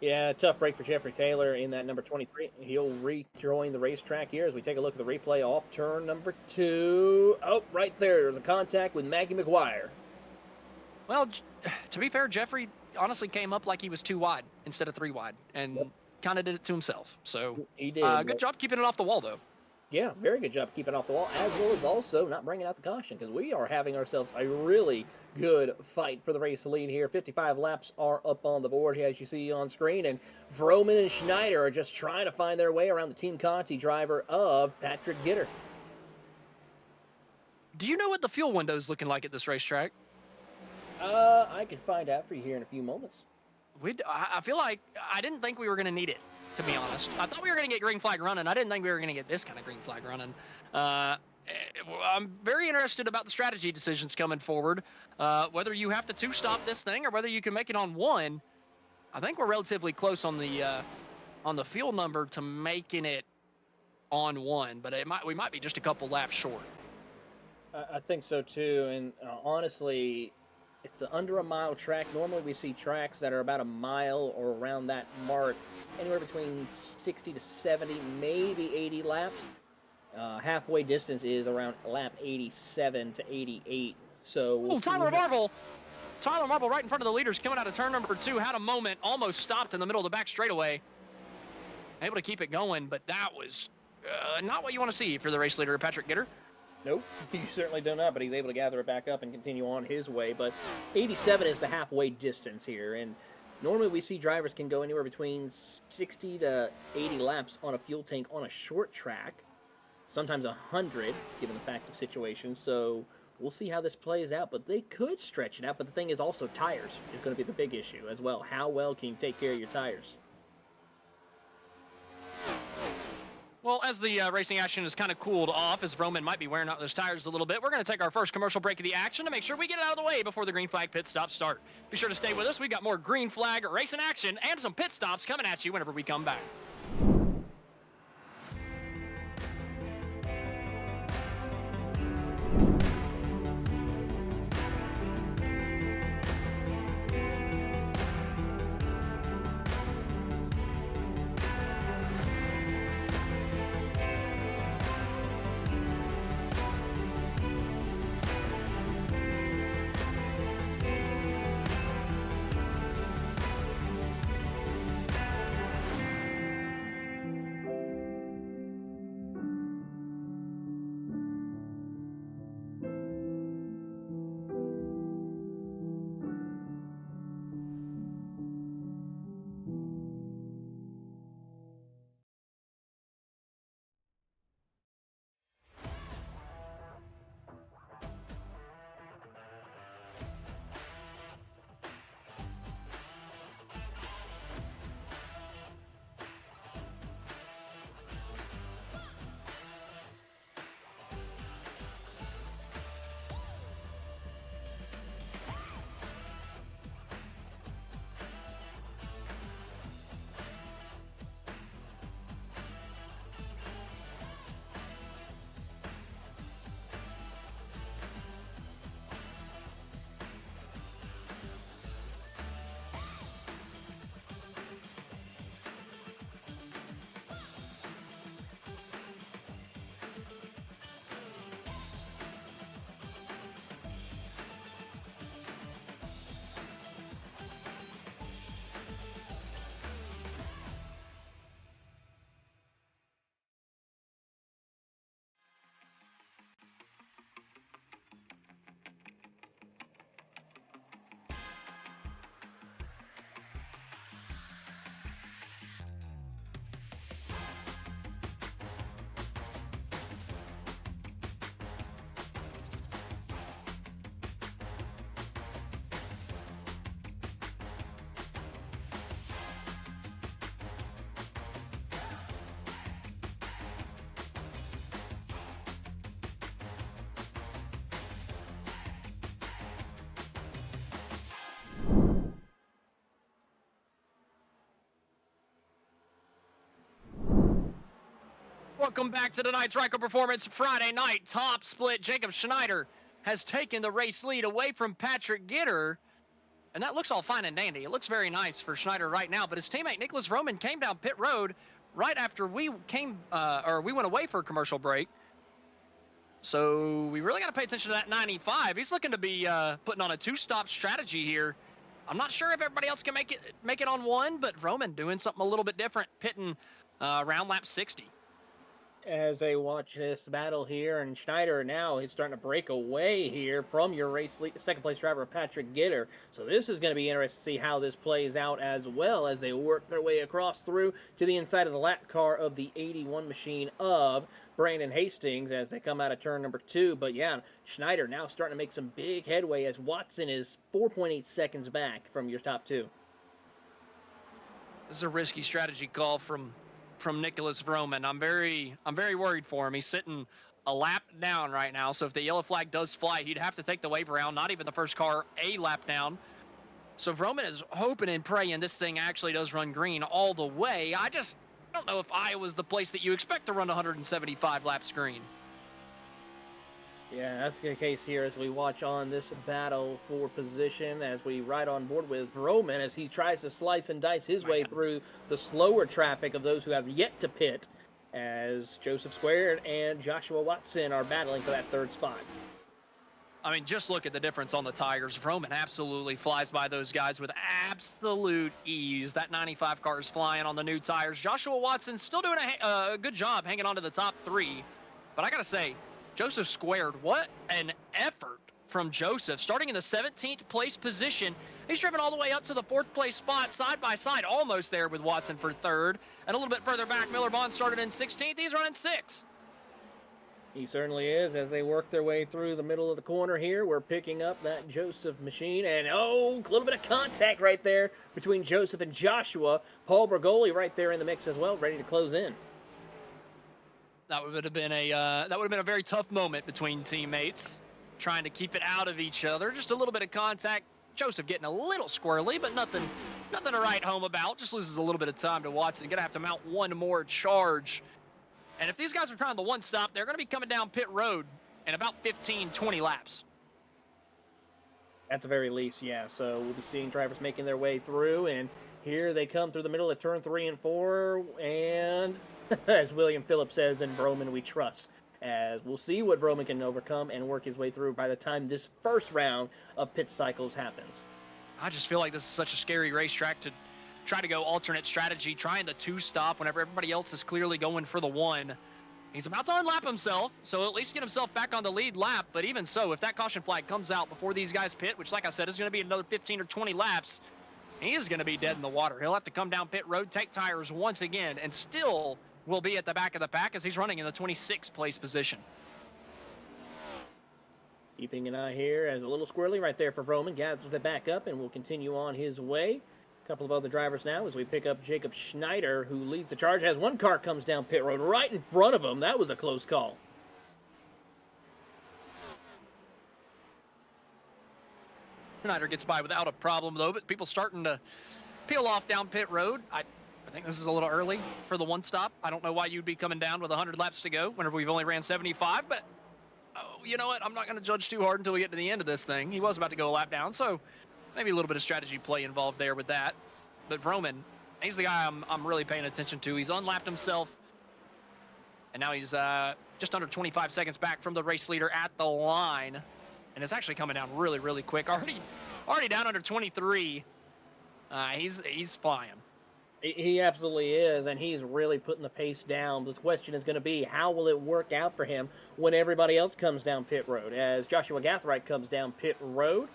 Yeah, tough break for Jeffrey Taylor in that number 23. He'll rejoin the racetrack here as we take a look at the replay off turn number 2. Oh, right there. There's a contact with Maggie McGuire. Well, to be fair, Jeffrey honestly came up like he was 2 wide instead of 3 wide, and kind of did it to himself. So he did. Good job keeping it off the wall, though. Yeah, very good job keeping it off the wall, as well as also not bringing out the caution, because we are having ourselves a really good fight for the race lead here. 55 laps are up on the board here, as you see on screen, and Vroman and Schneider are just trying to find their way around the Team Conti driver of Patrick Gitter. Do you know what the fuel window is looking like at this racetrack? I can find out for you here in a few moments. I feel like I didn't think we were going to need it, to be honest. I thought we were going to get green flag running. I didn't think we were going to get this kind of green flag running. I'm very interested about the strategy decisions coming forward. Whether you have to 2-stop this thing or whether you can make it on 1. I think we're relatively close on the fuel number to making it on 1, but we might be just a couple laps short. I think so too, and honestly, it's under a mile track. Normally we see tracks that are about a mile or around that mark, anywhere between 60 to 70, maybe 80 laps. Halfway distance is around lap 87 to 88. So Tyler Marble right in front of the leaders coming out of turn number 2, had a moment, almost stopped in the middle of the back straightaway. Able to keep it going, but that was not what you want to see for the race leader, Patrick Gitter. Nope, you certainly do not, but he's able to gather it back up and continue on his way. But 87 is the halfway distance here, and normally we see drivers can go anywhere between 60 to 80 laps on a fuel tank on a short track, sometimes 100, given the fact of situation. So we'll see how this plays out, but they could stretch it out. But the thing is also tires is going to be the big issue as well. How well can you take care of your tires? Well, as the racing action is kind of cooled off, as Vroman might be wearing out those tires a little bit, we're going to take our first commercial break of the action to make sure we get it out of the way before the green flag pit stops start. Be sure to stay with us. We've got more green flag racing action and some pit stops coming at you whenever we come back. Welcome back to tonight's Ryco Performance Friday night top split. Jacob Schneider has taken the race lead away from Patrick Gitter, and that looks all fine and dandy. It looks very nice for Schneider right now, but his teammate Nicholas Vroman came down pit road right after we went away for a commercial break. So we really got to pay attention to that 95. He's looking to be putting on a two-stop strategy here. I'm not sure if everybody else can make it on one, but Vroman doing something a little bit different, pitting around lap 60. As they watch this battle here, and Schneider now is starting to break away here from your second place driver, Patrick Gitter. So this is going to be interesting to see how this plays out, as well as they work their way across through to the inside of the lap car of the 81 machine of Brandon Hastings as they come out of turn number 2. But yeah, Schneider now starting to make some big headway as Watson is 4.8 seconds back from your top 2. This is a risky strategy call from Nicholas Vroman. I'm very worried for him. He's sitting a lap down right now, so if the yellow flag does fly, he'd have to take the wave around, not even the first car a lap down. So Vroman is hoping and praying this thing actually does run green all the way. I don't know if Iowa's the place that you expect to run 175 laps green. Yeah, that's the case here as we watch on this battle for position, as we ride on board with Vroman as he tries to slice and dice his way through the slower traffic of those who have yet to pit, as Joseph Squared and Joshua Watson are battling for that third spot. I mean, just look at the difference on the tires. Vroman absolutely flies by those guys with absolute ease. That 95 car is flying on the new tires. Joshua Watson still doing a good job hanging on to the top 3. But I got to say, Joseph Squared, what an effort from Joseph. Starting in the 17th place position, he's driven all the way up to the 4th place spot, side by side, almost there with Watson for 3rd. And a little bit further back, Miller Bond started in 16th. He's running 6th. He certainly is. As they work their way through the middle of the corner here, we're picking up that Joseph machine. And, a little bit of contact right there between Joseph and Joshua. Paul Bergoli right there in the mix as well, ready to close in. That would have been a very tough moment between teammates, trying to keep it out of each other. Just a little bit of contact. Joseph getting a little squirrely, but nothing to write home about. Just loses a little bit of time to Watson. Gonna have to mount one more charge. And if these guys are trying the one stop, they're gonna be coming down pit road in about 15, 20 laps. At the very least, yeah. So we'll be seeing drivers making their way through, and here they come through the middle of turn 3 and 4, and as William Phillips says, in Vroman we trust. As we'll see what Vroman can overcome and work his way through by the time this first round of pit cycles happens. I just feel like this is such a scary racetrack to try to go alternate strategy, trying the 2-stop whenever everybody else is clearly going for the 1. He's about to unlap himself, so at least get himself back on the lead lap. But even so, if that caution flag comes out before these guys pit, which like I said is going to be another 15 or 20 laps, he is going to be dead in the water. He'll have to come down pit road, take tires once again, and still will be at the back of the pack as he's running in the 26th place position. Keeping an eye here as a little squirrely right there for Vroman. Gathers it back up and will continue on his way. A couple of other drivers now as we pick up Jacob Schneider, who leads the charge. As one car comes down pit road right in front of him. That was a close call. Schneider gets by without a problem, though, but people starting to peel off down pit road. I think this is a little early for the one stop. I don't know why you'd be coming down with 100 laps to go whenever we've only ran 75, but you know what? I'm not going to judge too hard until we get to the end of this thing. He was about to go a lap down, so maybe a little bit of strategy play involved there with that. But Vroman, he's the guy I'm really paying attention to. He's unlapped himself, and now he's just under 25 seconds back from the race leader at the line, and it's actually coming down really, really quick. Already down under 23. He's flying. He absolutely is, and he's really putting the pace down. The question is going to be, how will it work out for him when everybody else comes down pit road? As Joshua Gathright comes down pit road,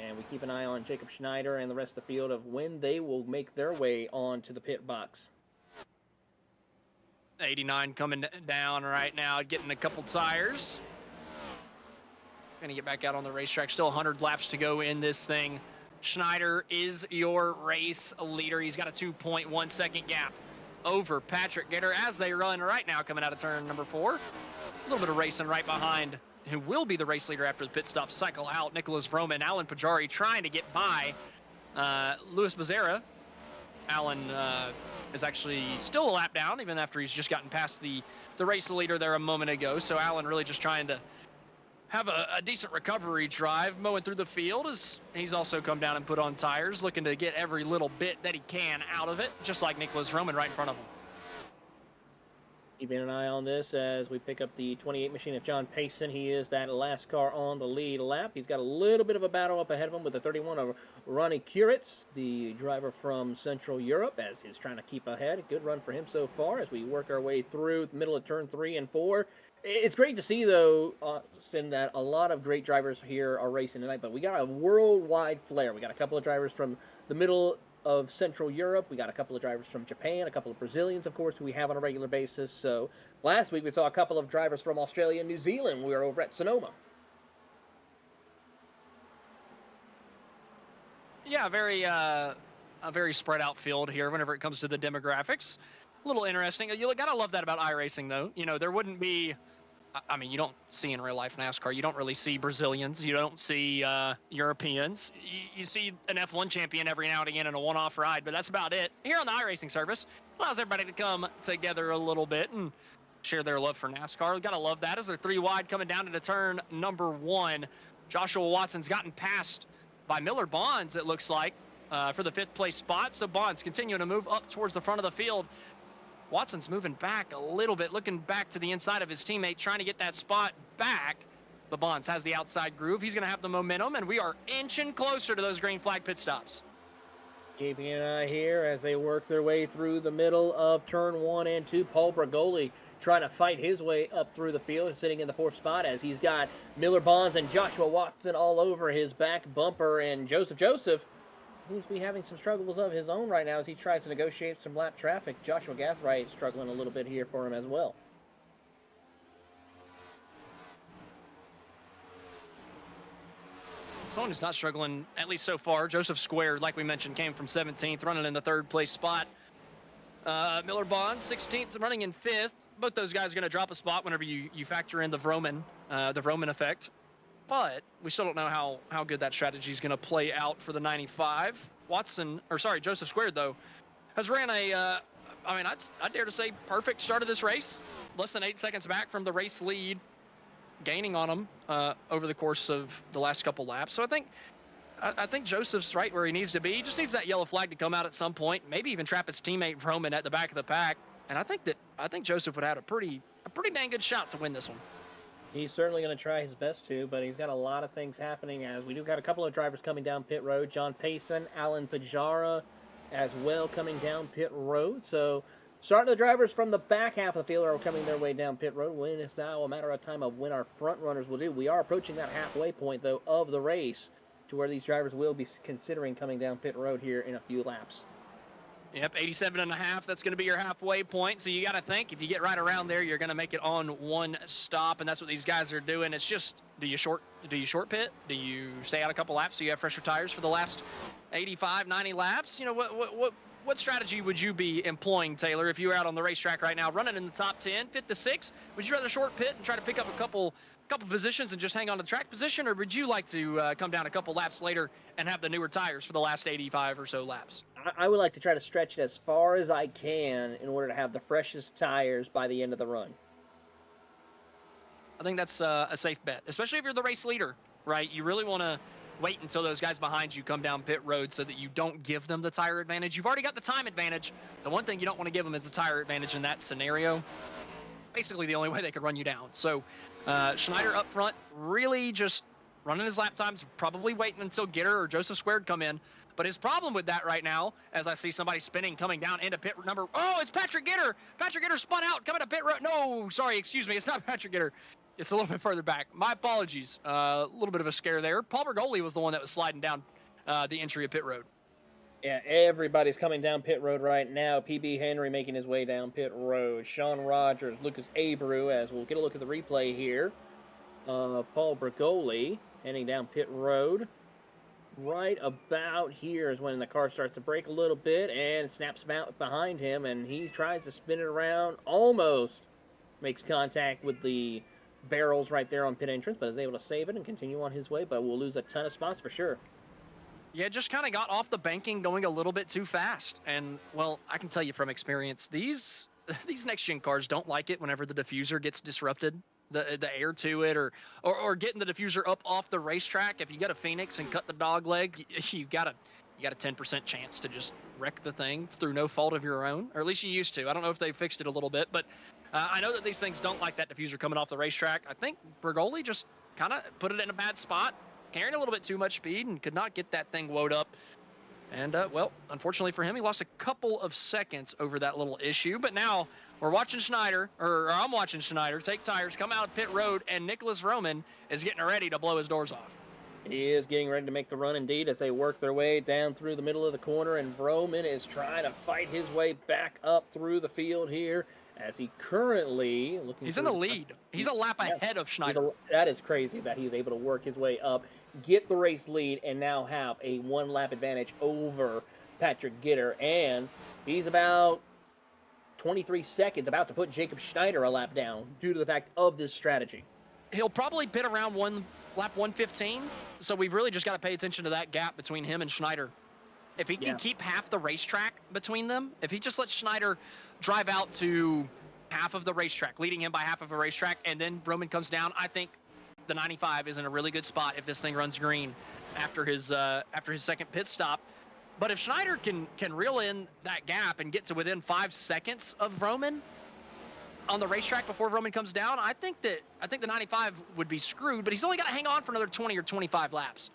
and we keep an eye on Jacob Schneider and the rest of the field of when they will make their way onto the pit box. 89 coming down right now, getting a couple tires. Going to get back out on the racetrack. Still 100 laps to go in this thing. Schneider is your race leader. He's got a 2.1 second gap over Patrick Gitter as they run right now coming out of turn number 4. A little bit of racing right behind who will be the race leader after the pit stop cycle out. Nicholas Vroman, Alan Pajari trying to get by Luis Becerra. Alan is actually still a lap down, even after he's just gotten past the race leader there a moment ago. So Alan really just trying to have a decent recovery drive, mowing through the field, as he's also come down and put on tires, looking to get every little bit that he can out of it, just like Nicholas Roman right in front of him. Keeping an eye on this as we pick up the 28 machine of John Payson. He is that last car on the lead lap. He's got a little bit of a battle up ahead of him with the 31 of Ronnie Kuritz, the driver from Central Europe, as he's trying to keep ahead. A good run for him so far as we work our way through the middle of turn 3 and 4. It's great to see, though, Austin, that a lot of great drivers here are racing tonight, but we got a worldwide flair. We got a couple of drivers from the middle of Central Europe. We got a couple of drivers from Japan, a couple of Brazilians, of course, who we have on a regular basis. So last week we saw a couple of drivers from Australia and New Zealand. We were over at Sonoma. Yeah, a very spread out field here whenever it comes to the demographics. A little interesting. You gotta love that about iRacing, though. You know, there wouldn't be, I mean, you don't see in real life NASCAR, you don't really see Brazilians, you don't see Europeans. You see an F1 champion every now and again in a one-off ride, but that's about it. Here on the iRacing service, allows everybody to come together a little bit and share their love for NASCAR. Gotta love that as they're 3 wide coming down into turn number 1. Joshua Watson's gotten passed by Miller Bonds, it looks like, for the 5th place spot. So Bonds continuing to move up towards the front of the field. Watson's moving back a little bit, looking back to the inside of his teammate, trying to get that spot back. But Bonds has the outside groove. He's going to have the momentum, and we are inching closer to those green flag pit stops. Keeping an eye here as they work their way through the middle of turn 1 and 2. Paul Bragoli trying to fight his way up through the field, sitting in the 4th spot as he's got Miller Bonds and Joshua Watson all over his back bumper, and Joseph seems to be having some struggles of his own right now as he tries to negotiate some lap traffic. Joshua Gathright struggling a little bit here for him as well. Someone who's not struggling, at least so far, Joseph Square, like we mentioned, came from 17th, running in the 3rd place spot. Miller Bonds, 16th, running in 5th. Both those guys are going to drop a spot whenever you factor in the Vroman effect. But we still don't know how good that strategy is going to play out for the 95. Joseph Squared, though, has ran a, I'd dare to say, perfect start of this race. Less than 8 seconds back from the race lead, gaining on him over the course of the last couple laps. So I think Joseph's right where he needs to be. He just needs that yellow flag to come out at some point, maybe even trap his teammate Roman at the back of the pack. And I think Joseph would have a pretty dang good shot to win this one. He's certainly going to try his best to, but he's got a lot of things happening as we do got a couple of drivers coming down pit road. John Payson, Alan Pajara as well coming down pit road. So starting the drivers from the back half of the field are coming their way down pit road. When it's now a matter of time of when our front runners will do. We are approaching that halfway point, though, of the race to where these drivers will be considering coming down pit road here in a few laps. Yep, 87.5. That's going to be your halfway point. So you got to think if you get right around there, you're going to make it on one stop, and that's what these guys are doing. It's just do you short pit? Do you stay out a couple laps so you have fresher tires for the last 85, 90 laps? You know what strategy would you be employing, Taylor, if you were out on the racetrack right now, running in the top 10, 5th to 6th? Would you rather short pit and try to pick up a couple positions and just hang on to the track position, or would you like to come down a couple laps later and have the newer tires for the last 85 or so laps? I would like to try to stretch it as far as I can in order to have the freshest tires by the end of the run. I think that's a safe bet, especially if you're the race leader, right? You really want to wait until those guys behind you come down pit road so that you don't give them the tire advantage. You've already got the time advantage. The one thing you don't want to give them is the tire advantage in that scenario. Basically the only way they could run you down. So Schneider up front, really just running his lap times, probably waiting until Gitter or Joseph Squared come in. But his problem with that right now, as I see somebody spinning coming down into pit number, it's Patrick Gitter. Patrick Gitter spun out coming to pit road. No, sorry, excuse me, it's not Patrick Gitter. It's a little bit further back. My apologies. A little bit of a scare there. Paul Bergoli was the one that was sliding down the entry of pit road. Yeah, everybody's coming down pit road right now. PB Henry making his way down pit road. Sean Rogers, Lucas Abreu, as we'll get a look at the replay here. Paul Bergoli heading down pit road. Right about here is when the car starts to brake a little bit and it snaps out behind him, and he tries to spin it around, almost makes contact with the barrels right there on pit entrance, but is able to save it and continue on his way, but we'll lose a ton of spots for sure. Yeah, just kind of got off the banking going a little bit too fast. And, well, I can tell you from experience, these next-gen cars don't like it whenever the diffuser gets disrupted, the air to it, or getting the diffuser up off the racetrack. If you got a Phoenix and cut the dog leg, you got a 10% chance to just wreck the thing through no fault of your own, or at least you used to. I don't know if they fixed it a little bit, but I know that these things don't like that diffuser coming off the racetrack. I think Bergoli just kind of put it in a bad spot, carrying a little bit too much speed and could not get that thing woed up. And, well, unfortunately for him, he lost a couple of seconds over that little issue. But now we're watching Schneider, or I'm watching Schneider take tires, come out of pit road, and Nicholas Roman is getting ready to blow his doors off. He is getting ready to make the run indeed as they work their way down through the middle of the corner, and Roman is trying to fight his way back up through the field here as he currently He's in the lead. He's a lap ahead of Schneider. That is crazy that he's able to work his way up, get the race lead, and now have a one-lap advantage over Patrick Gitter. And he's about 23 seconds about to put Jacob Schneider a lap down due to the fact of this strategy. He'll probably pit around lap 115, so we've really just got to pay attention to that gap between him and Schneider. If he can keep half the racetrack between them, if he just lets Schneider drive out to half of the racetrack, leading him by half of a racetrack, and then Roman comes down, I think the 95 is in a really good spot if this thing runs green after his second pit stop. But if Schneider can reel in that gap and get to within 5 seconds of Roman on the racetrack before Roman comes down, I think the 95 would be screwed, but he's only got to hang on for another 20 or 25 laps.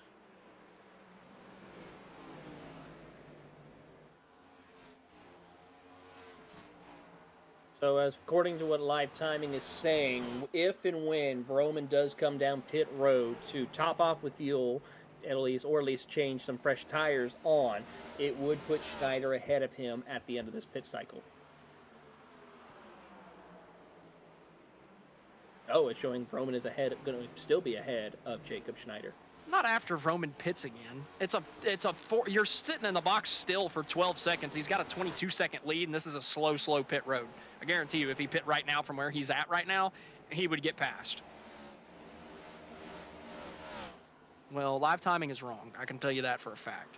So, as according to what live timing is saying, if and when Roman does come down pit road to top off with fuel, at least change some fresh tires on, it would put Schneider ahead of him at the end of this pit cycle. Oh, it's showing Roman is going to still be ahead of Jacob Schneider. Not after Roman pits again. You're sitting in the box still for 12 seconds. He's got a 22-second lead, and this is a slow pit road. I guarantee you, if he pit right now from where he's at right now, he would get past. Well, live timing is wrong. I can tell you that for a fact.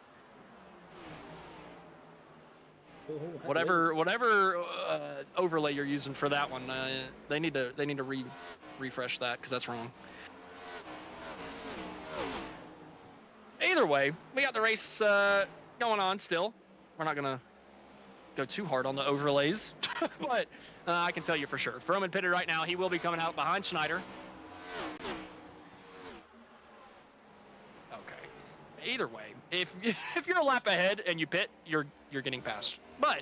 Whatever overlay you're using for that one, they need to refresh that because that's wrong. Either way, we got the race going on still. We're not gonna go too hard on the overlays, but I can tell you for sure. If Roman pitted right now, he will be coming out behind Schneider. Okay. Either way, if you're a lap ahead and you pit, you're getting past. But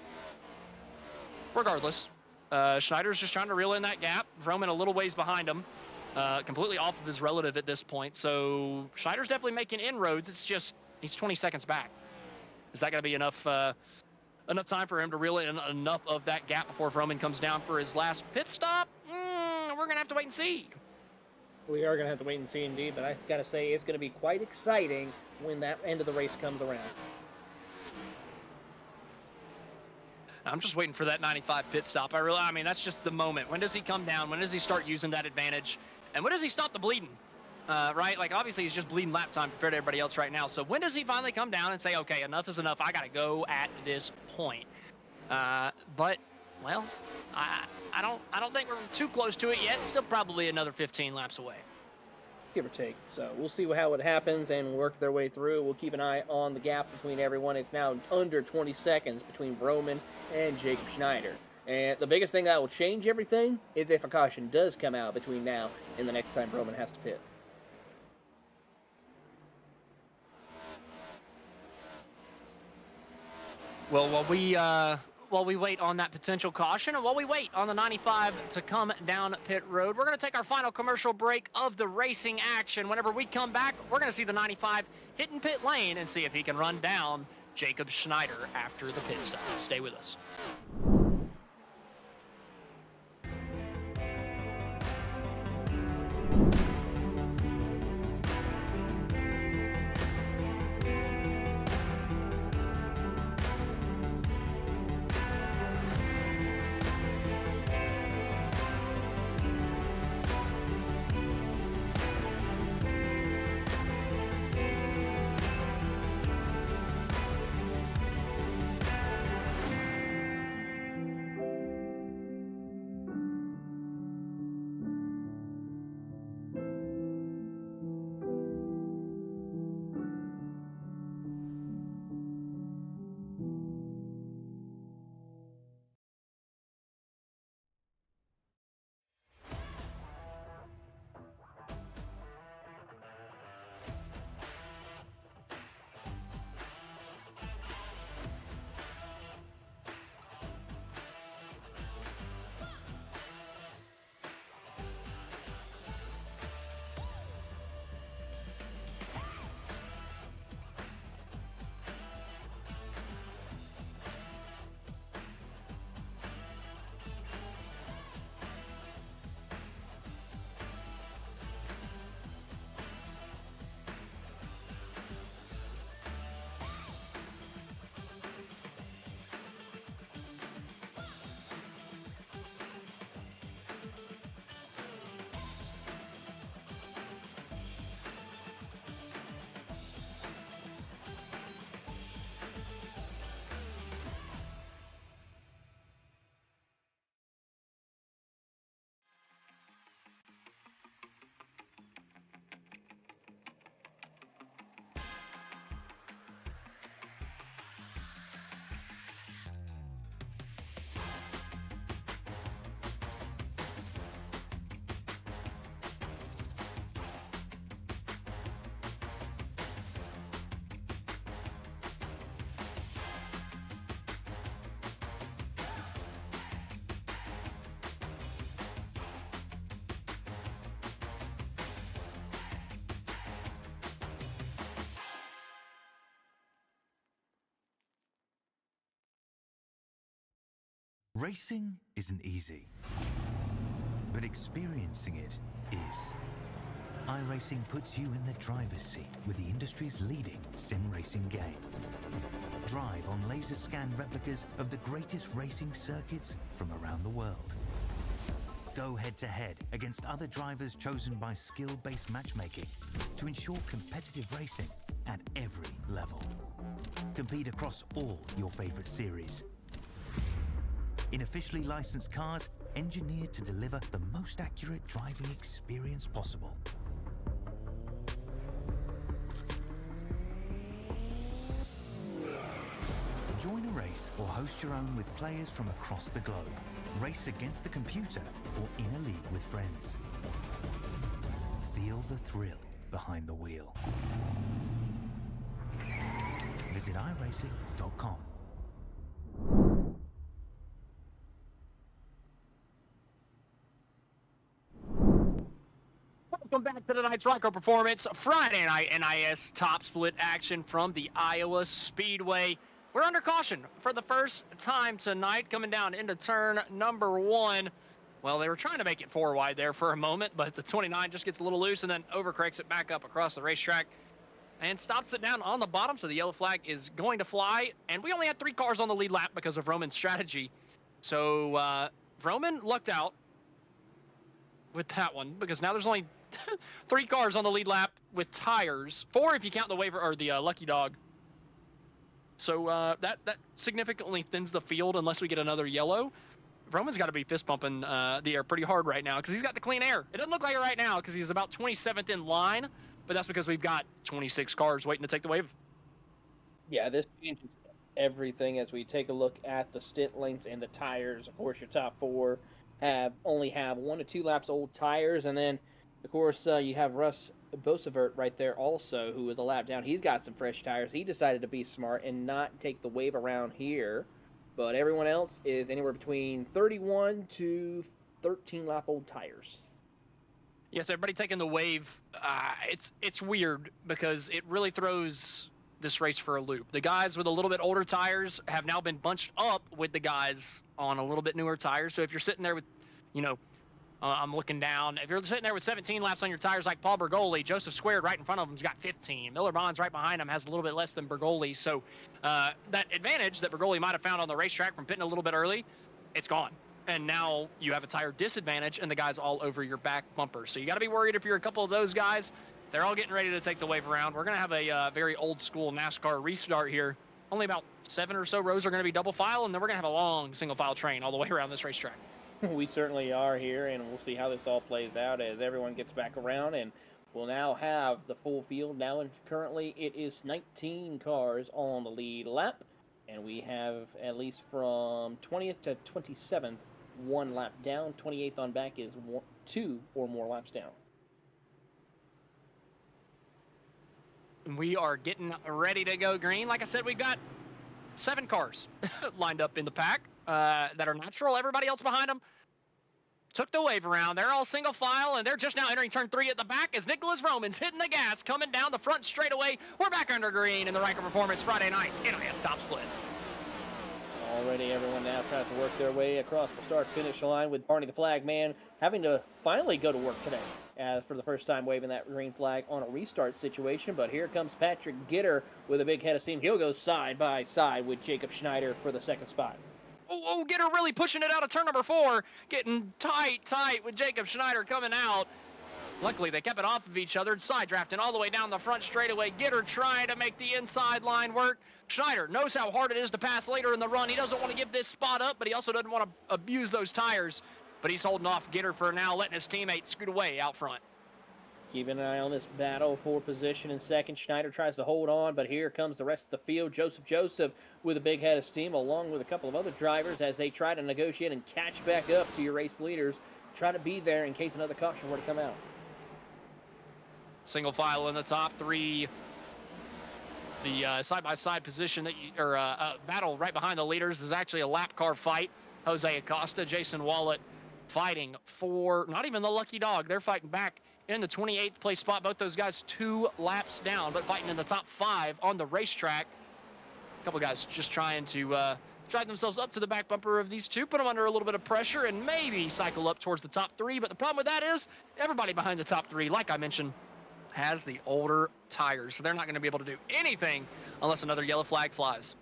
regardless, Schneider's just trying to reel in that gap. Roman a little ways behind him, completely off of his relative at this point. So Schneider's definitely making inroads. It's just he's 20 seconds back. Is that going to be enough time for him to reel in enough of that gap before Roman comes down for his last pit stop? We're going to have to wait and see. We are going to have to wait and see indeed, but I've got to say it's going to be quite exciting when that end of the race comes around. I'm just waiting for that 95 pit stop. I mean, that's just the moment. When does he come down? When does he start using that advantage? And when does he stop the bleeding? Right? Like, obviously, he's just bleeding lap time compared to everybody else right now. So when does he finally come down and say, okay, enough is enough. I got to go at this point. But, well, I don't think we're too close to it yet. Still probably another 15 laps away. Give or take. So we'll see how it happens and work their way through. We'll keep an eye on the gap between everyone. It's now under 20 seconds between Roman and Jacob Schneider. And the biggest thing that will change everything is if a caution does come out between now and the next time Roman has to pit. Well, while we wait on that potential caution and while we wait on the 95 to come down pit road, we're going to take our final commercial break of the racing action. Whenever we come back, we're going to see the 95 hitting pit lane and see if he can run down Jacob Schneider after the pit stop. Stay with us. Racing isn't easy, but experiencing it is. iRacing puts you in the driver's seat with the industry's leading sim racing game. Drive on laser scan replicas of the greatest racing circuits from around the world. Go head-to-head against other drivers chosen by skill-based matchmaking to ensure competitive racing at every level. Compete across all your favorite series. In officially licensed cars, engineered to deliver the most accurate driving experience possible. Join a race or host your own with players from across the globe. Race against the computer or in a league with friends. Feel the thrill behind the wheel. Visit iRacing.com. Welcome back to tonight's Ryco Performance Friday night NiS top split action from the Iowa Speedway. We're under caution for the first time tonight, coming down into turn number 1. Well, they were trying to make it 4 wide there for a moment, but the 29 just gets a little loose and then overcorrects it back up across the racetrack and stops it down on the bottom, so the yellow flag is going to fly. And we only had 3 cars on the lead lap because of Roman's strategy. So Roman lucked out with that one because now there's only 3 cars on the lead lap with tires. 4 if you count the waiver or the lucky dog. So that significantly thins the field unless we get another yellow. Roman's got to be fist pumping the air pretty hard right now because he's got the clean air. It doesn't look like it right now because he's about 27th in line, but that's because we've got 26 cars waiting to take the wave. Yeah, this changes everything as we take a look at the stint lengths and the tires. Of course, your top 4 only have 1 to 2 laps old tires, and then of course you have Russ Bosevert right there also, who was a lap down. He's got some fresh tires. He decided to be smart and not take the wave around here, but everyone else is anywhere between 31 to 13 lap old tires. Yes, everybody taking the wave. It's weird because it really throws this race for a loop. The guys with a little bit older tires have now been bunched up with the guys on a little bit newer tires. So if you're sitting there with, I'm looking down. If you're sitting there with 17 laps on your tires like Paul Bergoli, Joseph Squared right in front of him's got 15. Miller Bonds right behind him has a little bit less than Bergoli. So that advantage that Bergoli might have found on the racetrack from pitting a little bit early, it's gone. And now you have a tire disadvantage and the guy's all over your back bumper. So you got to be worried if you're a couple of those guys. They're all getting ready to take the wave around. We're going to have a very old school NASCAR restart here. Only about 7 or so rows are going to be double file, and then we're going to have a long single file train all the way around this racetrack. We certainly are here, and we'll see how this all plays out as everyone gets back around, and we'll now have the full field. Now, and currently, it is 19 cars on the lead lap, and we have at least from 20th to 27th, 1 lap down. 28th on back is 2 or more laps down. We are getting ready to go green. Like I said, we've got 7 cars lined up in the pack that are natural. Everybody else behind them took the wave around. They're all single file, and they're just now entering turn 3 at the back as Nicholas Roman's hitting the gas, coming down the front straightaway. We're back under green in the Ryco Performance Friday night NiS top split. Already everyone now tries to work their way across the start-finish line with Barney the Flag Man having to finally go to work today as for the first time waving that green flag on a restart situation. But here comes Patrick Gitter with a big head of steam. He'll go side by side with Jacob Schneider for the second spot. Oh, Gitter really pushing it out of turn number 4, getting tight with Jacob Schneider coming out. Luckily, they kept it off of each other, side drafting all the way down the front straightaway. Gitter trying to make the inside line work. Schneider knows how hard it is to pass later in the run. He doesn't want to give this spot up, but he also doesn't want to abuse those tires. But he's holding off Gitter for now, letting his teammate scoot away out front. Keeping an eye on this battle for position in second. Schneider tries to hold on, but here comes the rest of the field. Joseph with a big head of steam, along with a couple of other drivers as they try to negotiate and catch back up to your race leaders. Try to be there in case another caution were to come out. Single file in the top 3. The side-by-side position battle right behind the leaders is actually a lap car fight. Jose Acosta, Jason Wallet fighting for not even the lucky dog. They're fighting back in the 28th place spot. Both those guys 2 laps down, but fighting in the top 5 on the racetrack. A couple guys just trying to drive themselves up to the back bumper of these two, put them under a little bit of pressure, and maybe cycle up towards the top three. But the problem with that is everybody behind the top three, like I mentioned, has the older tires. So they're not going to be able to do anything unless another yellow flag flies.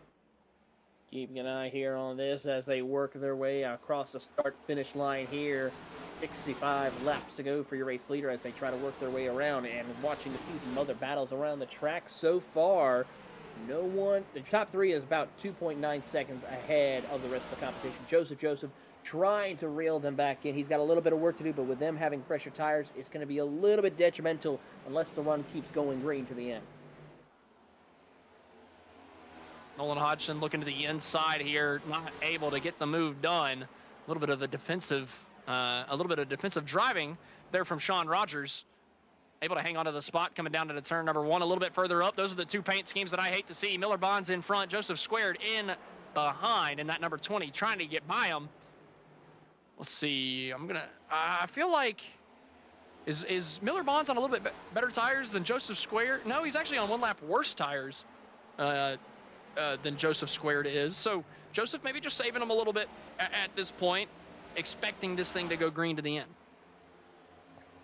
Keeping an eye here on this as they work their way across the start-finish line here. 65 laps to go for your race leader as they try to work their way around, and watching to see some other battles around the track so far. No one, the top three is about 2.9 seconds ahead of the rest of the competition. Joseph trying to reel them back in. He's got a little bit of work to do, but with them having fresher tires, it's going to be a little bit detrimental unless the run keeps going green to the end. Nolan Hodgson looking to the inside here, not able to get the move done. A little bit of defensive driving there from Sean Rogers. Able to hang on to the spot coming down to the turn number one a little bit further up. Those are the two paint schemes that I hate to see. Miller Bonds in front, Joseph Squared in behind in that number 20, trying to get by him. Let's see. I feel like, is Miller Bonds on a little bit better tires than Joseph Squared? No, he's actually on one lap worse tires than Joseph Squared is. So Joseph maybe just saving him a little bit at this point, expecting this thing to go green to the end.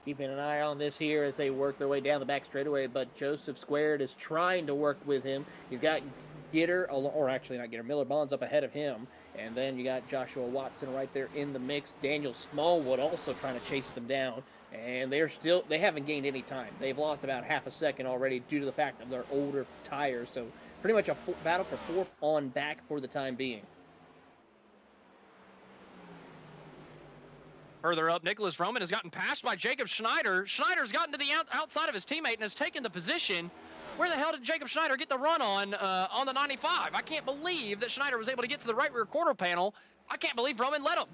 Keeping an eye on this here as they work their way down the back straightaway, but Joseph Squared is trying to work with him. You've got Miller Bonds up ahead of him, and then you got Joshua Watson right there in the mix. Daniel Smallwood also trying to chase them down, and they haven't gained any time. They've lost about half a second already due to the fact of their older tires, so pretty much a battle for fourth on back for the time being. Further up, Nicholas Roman has gotten passed by Jacob Schneider. Schneider's gotten to the outside of his teammate and has taken the position. Where the hell did Jacob Schneider get the run on the 95? I can't believe that Schneider was able to get to the right rear quarter panel. I can't believe Roman let him.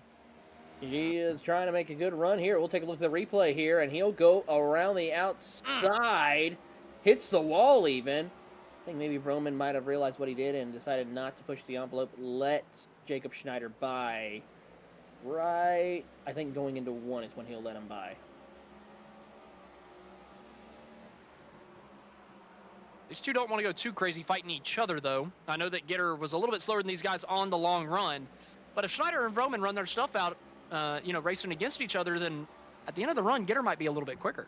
He is trying to make a good run here. We'll take a look at the replay here, and he'll go around the outside, hits the wall even. I think maybe Roman might have realized what he did and decided not to push the envelope. Lets Jacob Schneider by. Right, I think going into one is when he'll let him by. These two don't want to go too crazy fighting each other, though. I know that Gitter was a little bit slower than these guys on the long run. But if Schneider and Roman run their stuff out, racing against each other, then at the end of the run, Gitter might be a little bit quicker.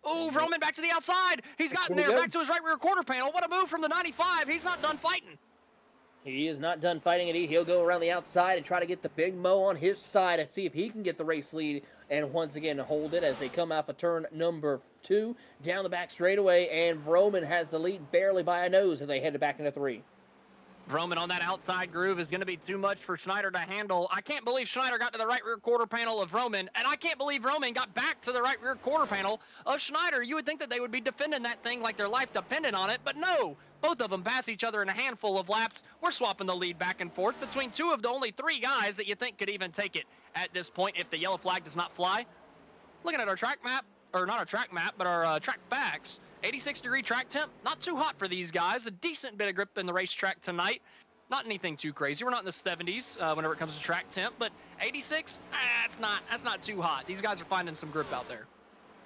Oh, Roman back to the outside. He's gotten there, back to his right rear quarter panel. What a move from the 95. He's not done fighting. He is not done fighting it. He'll go around the outside and try to get the Big Mo on his side and see if he can get the race lead and once again hold it as they come off of turn number 2 down the back straightaway, and Roman has the lead barely by a nose as they head back into 3. Roman on that outside groove is going to be too much for Schneider to handle. I can't believe Schneider got to the right rear quarter panel of Roman, and I can't believe Roman got back to the right rear quarter panel of Schneider. You would think that they would be defending that thing like their life depended on it, but no. Both of them pass each other in a handful of laps. We're swapping the lead back and forth between two of the only 3 guys that you think could even take it at this point if the yellow flag does not fly. Looking at our track map, or not our track map, but our track facts. 86-degree track temp, not too hot for these guys. A decent bit of grip in the racetrack tonight. Not anything too crazy. We're not in the 70s whenever it comes to track temp, but 86, that's not too hot. These guys are finding some grip out there.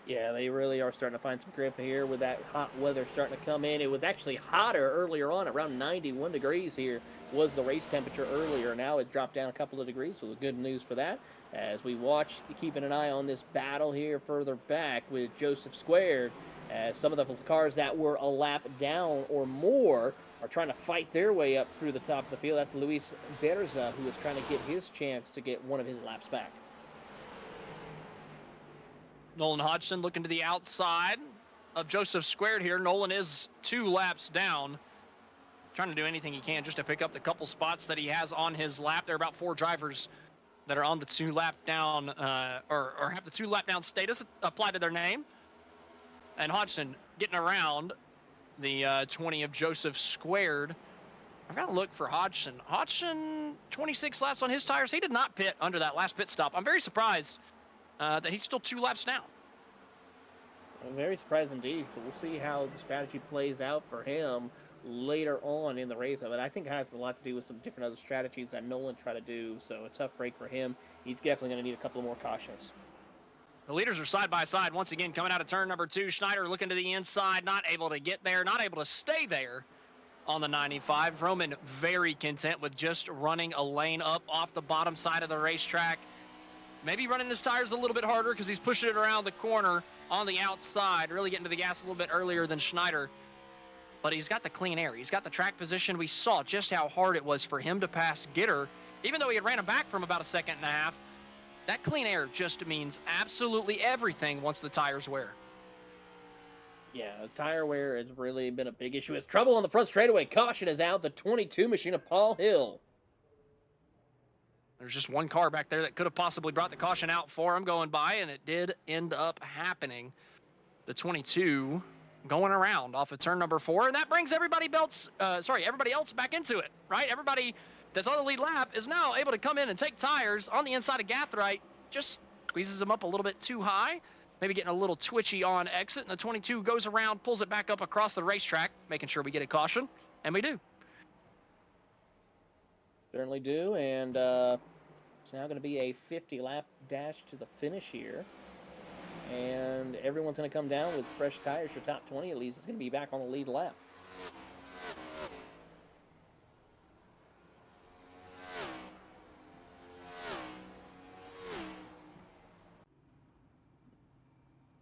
Yeah, they really are starting to find some grip here with that hot weather starting to come in. It was actually hotter earlier on, around 91 degrees here was the race temperature earlier. Now it's dropped down a couple of degrees, so the good news for that. As we watch, keeping an eye on this battle here further back with Joseph Squared, as some of the cars that were a lap down or more are trying to fight their way up through the top of the field. That's Luis Berza, who is trying to get his chance to get one of his laps back. Nolan Hodgson looking to the outside of Joseph Squared here. Nolan is 2 laps down, trying to do anything he can just to pick up the couple spots that he has on his lap. There are about 4 drivers that are on the 2 lap down, or have the 2 lap down status applied to their name. And Hodgson getting around the 20 of Joseph Squared. I've got to look for Hodgson. Hodgson, 26 laps on his tires. He did not pit under that last pit stop. I'm very surprised that he's still 2 laps down. I'm very surprised indeed. We'll see how the strategy plays out for him later on in the race. But I think it has a lot to do with some different other strategies that Nolan tried to do. So a tough break for him. He's definitely going to need a couple more cautions. The leaders are side by side once again coming out of turn number 2. Schneider looking to the inside, not able to get there, not able to stay there. on the 95. Roman very content with just running a lane up off the bottom side of the racetrack. Maybe running his tires a little bit harder because he's pushing it around the corner on the outside, really getting to the gas a little bit earlier than Schneider. But he's got the clean air. He's got the track position. We saw just how hard it was for him to pass Gitter, even though he had ran him back from about a second and a half. That clean air just means absolutely everything once the tires wear. Yeah, tire wear has really been a big issue. It's trouble on the front straightaway. Caution is out. The 22 machine of Paul Hill. There's just one car back there that could have possibly brought the caution out for him going by, and it did end up happening. The 22 going around off of turn number 4, and that brings everybody else back into it, right? Everybody that's on the lead lap is now able to come in and take tires on the inside of Gathright. Just squeezes them up a little bit too high, maybe getting a little twitchy on exit, and the 22 goes around, pulls it back up across the racetrack, making sure we get a caution, and we do. Certainly do, and it's now going to be a 50-lap dash to the finish here. And everyone's going to come down with fresh tires. Your top 20, at least, is going to be back on the lead lap.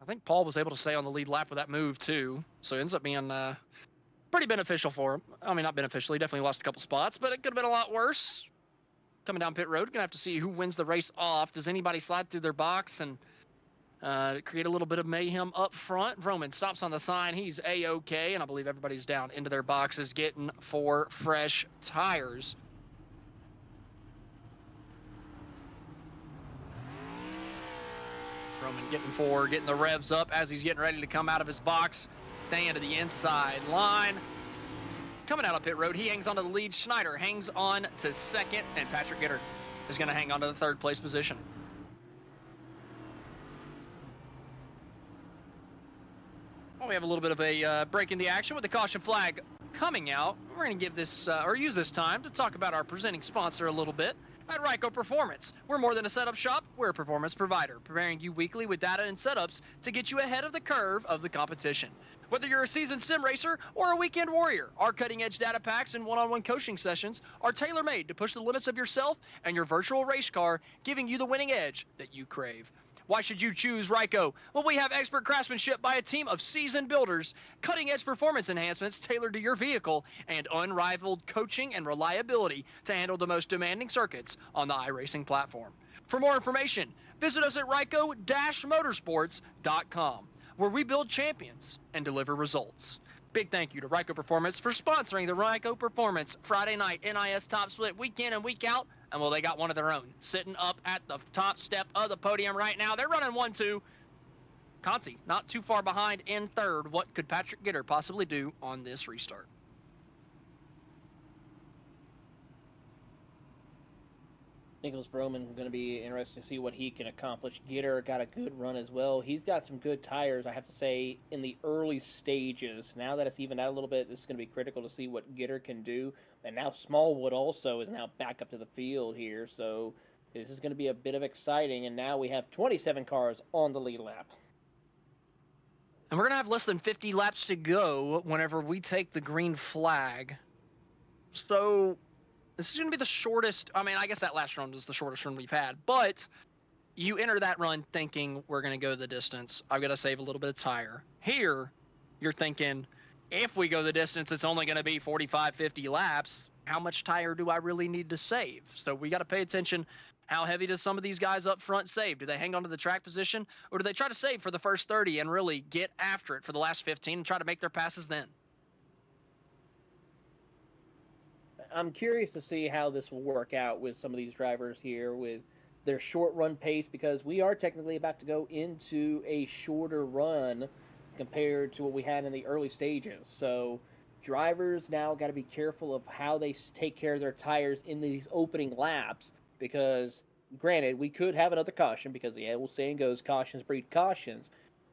I think Paul was able to stay on the lead lap with that move, too. So it ends up being pretty beneficial for him. I mean, not beneficial. He definitely lost a couple spots, but it could have been a lot worse. Coming down pit road, going to have to see who wins the race off. Does anybody slide through their box and create a little bit of mayhem up front? Roman stops on the sign. He's A-OK, and I believe everybody's down into their boxes getting 4 fresh tires. Roman getting 4, getting the revs up as he's getting ready to come out of his box. Staying to the inside line. Coming out of pit road, he hangs on to the lead. Schneider hangs on to second, and Patrick Gitter is going to hang on to the 3rd place position. Well, we have a little bit of a break in the action with the caution flag coming out. We're going to give this, or use this time to talk about our presenting sponsor a little bit. At Ryco Performance, we're more than a setup shop, we're a performance provider, preparing you weekly with data and setups to get you ahead of the curve of the competition. Whether you're a seasoned sim racer or a weekend warrior, our cutting-edge data packs and one-on-one coaching sessions are tailor-made to push the limits of yourself and your virtual race car, giving you the winning edge that you crave. Why should you choose Ryco? Well, we have expert craftsmanship by a team of seasoned builders, cutting-edge performance enhancements tailored to your vehicle, and unrivaled coaching and reliability to handle the most demanding circuits on the iRacing platform. For more information, visit us at Ryco-motorsports.com, where we build champions and deliver results. Big thank you to Ryco Performance for sponsoring the Ryco Performance Friday night NiS Top Split week in and week out. And well, they got one of their own sitting up at the top step of the podium right now. They're running 1-2. Conti not too far behind in 3rd. What could Patrick Gitter possibly do on this restart? Nicholas Roman going to be interesting to see what he can accomplish. Gitter got a good run as well. He's got some good tires, I have to say, in the early stages. Now that it's evened out a little bit, this is going to be critical to see what Gitter can do. And now Smallwood also is now back up to the field here, so this is going to be a bit of exciting. And now we have 27 cars on the lead lap. And we're going to have less than 50 laps to go whenever we take the green flag. So this is going to be the shortest. I mean, I guess that last run was the shortest run we've had. But you enter that run thinking we're going to go the distance. I've got to save a little bit of tire. Here, you're thinking, if we go the distance, it's only going to be 45, 50 laps. How much tire do I really need to save? So we got to pay attention. How heavy does some of these guys up front save? Do they hang on to the track position, or do they try to save for the first 30 and really get after it for the last 15 and try to make their passes then? I'm curious to see how this will work out with some of these drivers here with their short run pace, because we are technically about to go into a shorter run compared to what we had in the early stages. So drivers now got to be careful of how they take care of their tires in these opening laps, because granted, we could have another caution, because the old saying goes, cautions breed cautions.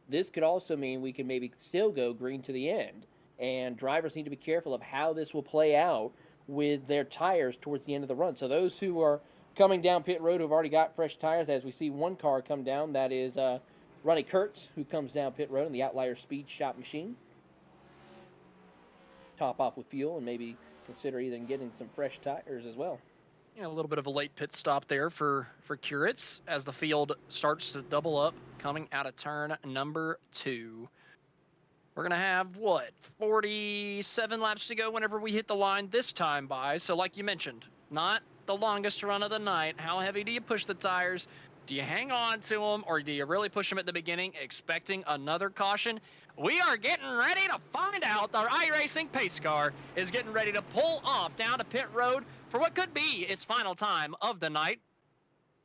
This could also mean we can maybe still go green to the end, and drivers need to be careful of how this will play out with their tires towards the end of the run. So those who are coming down pit road who've already got fresh tires, as we see one car come down, that is Ronnie Kurtz, who comes down pit road in the Outlier Speed Shop machine. top off with fuel and maybe consider even getting some fresh tires as well. Yeah, a little bit of a late pit stop there for Curitz as the field starts to double up coming out of turn number 2. We're going to have, 47 laps to go whenever we hit the line this time by. So like you mentioned, not the longest run of the night. How heavy do you push the tires? Do you hang on to them, or do you really push them at the beginning, expecting another caution? We are getting ready to find out. The iRacing pace car is getting ready to pull off down to pit road for what could be its final time of the night.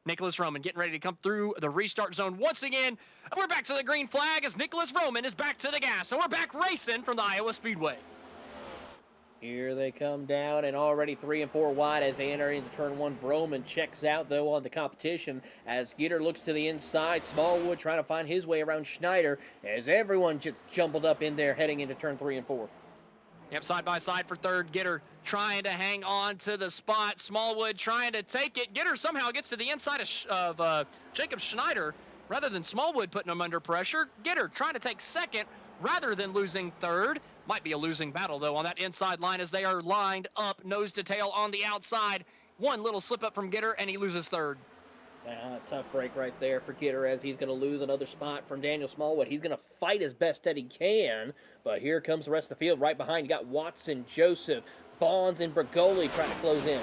Nicholas Roman getting ready to come through the restart zone once again. And we're back to the green flag as Nicholas Roman is back to the gas. And we're back racing from the Iowa Speedway. Here they come down, and already 3 and 4 wide as they enter into turn 1. Roman checks out, though, on the competition as Gitter looks to the inside. Smallwood trying to find his way around Schneider as everyone just jumbled up in there heading into turn 3 and 4. Yep, side by side for third. Gitter trying to hang on to the spot. Smallwood trying to take it. Gitter somehow gets to the inside of Jacob Schneider rather than Smallwood putting him under pressure. Gitter trying to take second rather than losing third. Might be a losing battle, though, on that inside line as they are lined up nose to tail on the outside. One little slip up from Gitter, and he loses third. Tough break right there for Gitter as he's going to lose another spot from Daniel Smallwood. He's going to fight as best that he can, but here comes the rest of the field right behind. You got Watson, Joseph, Bonds, and Bergoli trying to close in.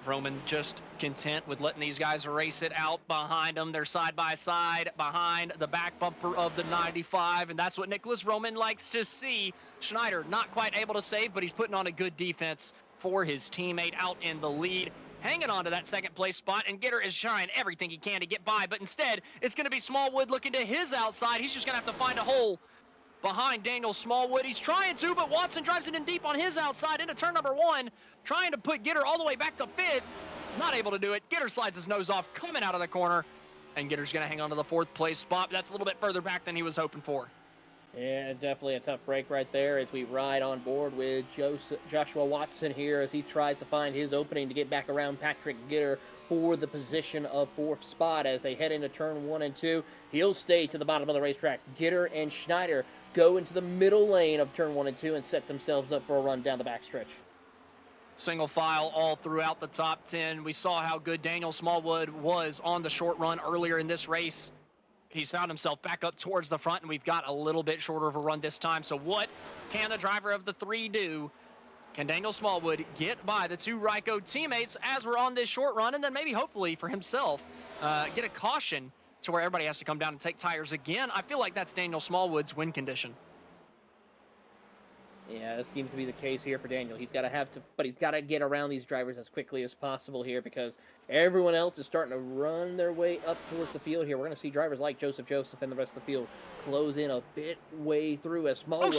Roman just content with letting these guys race it out behind them. They're side by side behind the back bumper of the 95, and that's what Nicholas Roman likes to see. Schneider not quite able to save, but he's putting on a good defense for his teammate out in the lead, hanging on to that second place spot, and Gitter is trying everything he can to get by, but instead it's going to be Smallwood looking to his outside. He's just going to have to find a hole behind Daniel Smallwood. He's trying to, but Watson drives it in deep on his outside into turn number 1, trying to put Gitter all the way back to fifth. Not able to do it. Gitter slides his nose off coming out of the corner, and Gitter's going to hang on to the 4th place spot. That's a little bit further back than he was hoping for. Yeah, definitely a tough break right there as we ride on board with Joshua Watson here as he tries to find his opening to get back around Patrick Gitter for the position of 4th spot as they head into turn 1 and 2. He'll stay to the bottom of the racetrack. Gitter and Schneider go into the middle lane of turn 1 and 2 and set themselves up for a run down the backstretch. Single file all throughout the top 10. We saw how good Daniel Smallwood was on the short run earlier in this race. He's found himself back up towards the front, and we've got a little bit shorter of a run this time. So what can the driver of the 3 do? Can Daniel Smallwood get by the 2 Ryco teammates as we're on this short run, and then maybe hopefully for himself get a caution to where everybody has to come down and take tires again? I feel like that's Daniel Smallwood's win condition. Yeah, this seems to be the case here for Daniel. He's got to get around these drivers as quickly as possible here because everyone else is starting to run their way up towards the field here. We're going to see drivers like Joseph and the rest of the field close in a bit way through as Smallwood.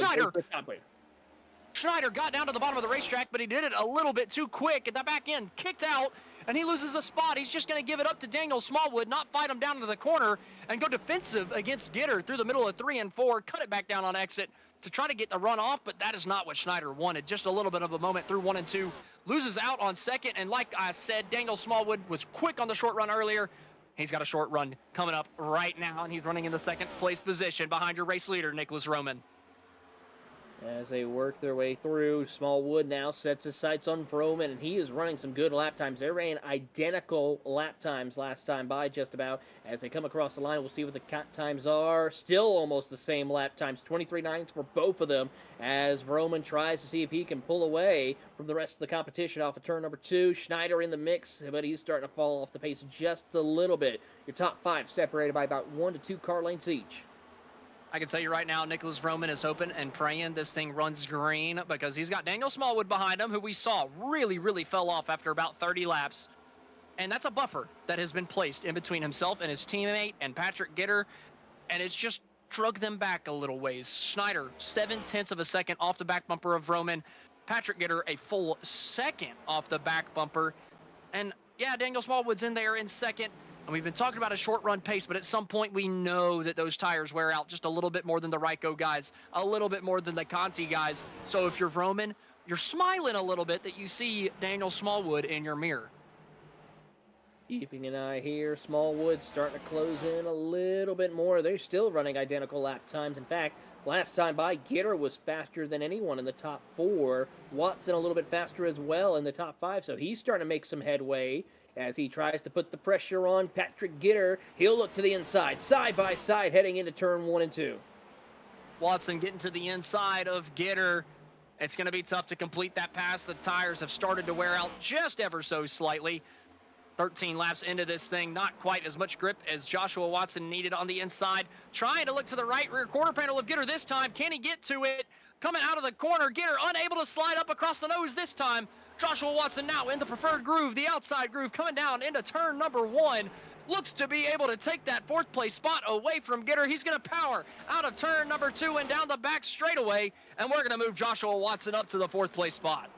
Schneider got down to the bottom of the racetrack, but he did it a little bit too quick. At the back end, kicked out, and he loses the spot. He's just going to give it up to Daniel Smallwood, not fight him down to the corner, and go defensive against Gitter through the middle of 3 and 4, cut it back down on exit to try to get the run off, but that is not what Schneider wanted. Just a little bit of a moment through 1 and 2. Loses out on second, and like I said, Daniel Smallwood was quick on the short run earlier. He's got a short run coming up right now, and he's running in the 2nd place position behind your race leader, Nicholas Roman. As they work their way through, Smallwood now sets his sights on Roman, and he is running some good lap times. They ran identical lap times last time by, just about. As they come across the line, we'll see what the times are. Still almost the same lap times, 23.9 for both of them, as Roman tries to see if he can pull away from the rest of the competition off of turn number 2. Schneider in the mix, but he's starting to fall off the pace just a little bit. Your top 5 separated by about 1 to 2 car lengths each. I can tell you right now, Nicholas Roman is hoping and praying this thing runs green because he's got Daniel Smallwood behind him, who we saw really fell off after about 30 laps. And that's a buffer that has been placed in between himself and his teammate and Patrick Gitter, and it's just drug them back a little ways. Schneider, 0.7 of a second off the back bumper of Roman. Patrick Gitter, a full second off the back bumper. And yeah, Daniel Smallwood's in there in second. And we've been talking about a short run pace, but at some point we know that those tires wear out just a little bit more than the Ryco guys, a little bit more than the Conti guys. So if you're Roman, you're smiling a little bit that you see Daniel Smallwood in your mirror. Keeping an eye here, Smallwood starting to close in a little bit more. They're still running identical lap times. In fact, Last time by, Gitter was faster than anyone in the top 4. Watson a little bit faster as well in the top 5, so he's starting to make some headway as he tries to put the pressure on Patrick Gitter. He'll look to the inside, side by side, heading into turn 1 and 2. Watson getting to the inside of Gitter. It's going to be tough to complete that pass. The tires have started to wear out just ever so slightly. 13 laps into this thing, not quite as much grip as Joshua Watson needed on the inside. Trying to look to the right rear quarter panel of Gitter this time. Can he get to it? Coming out of the corner, Gitter unable to slide up across the nose this time. Joshua Watson now in the preferred groove, the outside groove, coming down into turn number 1. Looks to be able to take that 4th place spot away from Gitter. He's going to power out of turn number 2 and down the back straightaway, and we're going to move Joshua Watson up to the 4th place spot.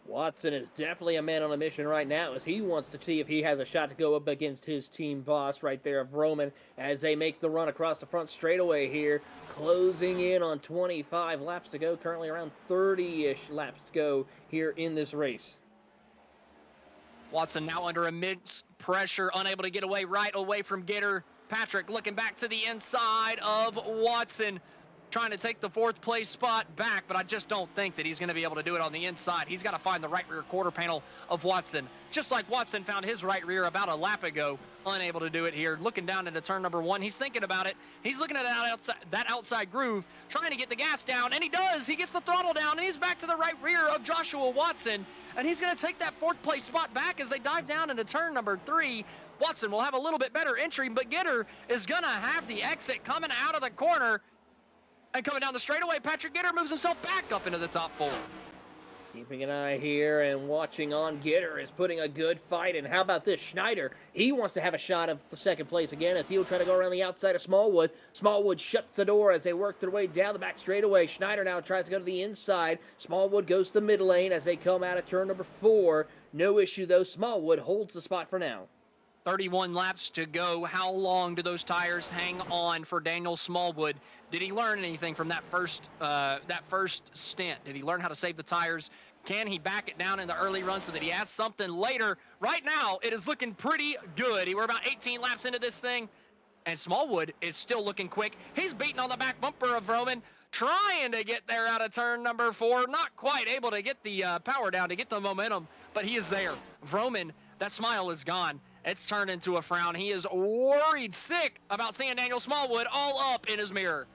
Watson is definitely a man on a mission right now as he wants to see if he has a shot to go up against his team boss right there of Roman as they make the run across the front straightaway here, closing in on 25 laps to go, currently around 30-ish laps to go here in this race. Watson now under immense pressure, unable to get away right away from Gitter. Patrick looking back to the inside of Watson, trying to take the 4th place spot back, but I just don't think that he's going to be able to do it on the inside. He's got to find the right rear quarter panel of Watson, just like Watson found his right rear about a lap ago. Unable to do it here. Looking down into turn number 1. He's thinking about it. He's looking at that outside groove, trying to get the gas down, and he does. He gets the throttle down, and he's back to the right rear of Joshua Watson, and he's going to take that 4th place spot back as they dive down into turn number 3. Watson will have a little bit better entry, but Gitter is going to have the exit coming out of the corner. And coming down the straightaway, Patrick Gitter moves himself back up into the top 4. Keeping an eye here and watching on Gitter is putting a good fight. And how about this? Schneider, he wants to have a shot of the 2nd place again as he'll try to go around the outside of Smallwood. Smallwood shuts the door as they work their way down the back straightaway. Schneider now tries to go to the inside. Smallwood goes to the mid lane as they come out of turn number 4. No issue, though. Smallwood holds the spot for now. 31 laps to go. How long do those tires hang on for Daniel Smallwood? Did he learn anything from that first stint? Did he learn how to save the tires? Can he back it down in the early run so that he has something later? Right now, it is looking pretty good. We're about 18 laps into this thing, and Smallwood is still looking quick. He's beating on the back bumper of Roman, trying to get there out of turn number 4. Not quite able to get the power down to get the momentum, but he is there. Roman, that smile is gone. It's turned into a frown. He is worried sick about seeing Daniel Smallwood all up in his mirror.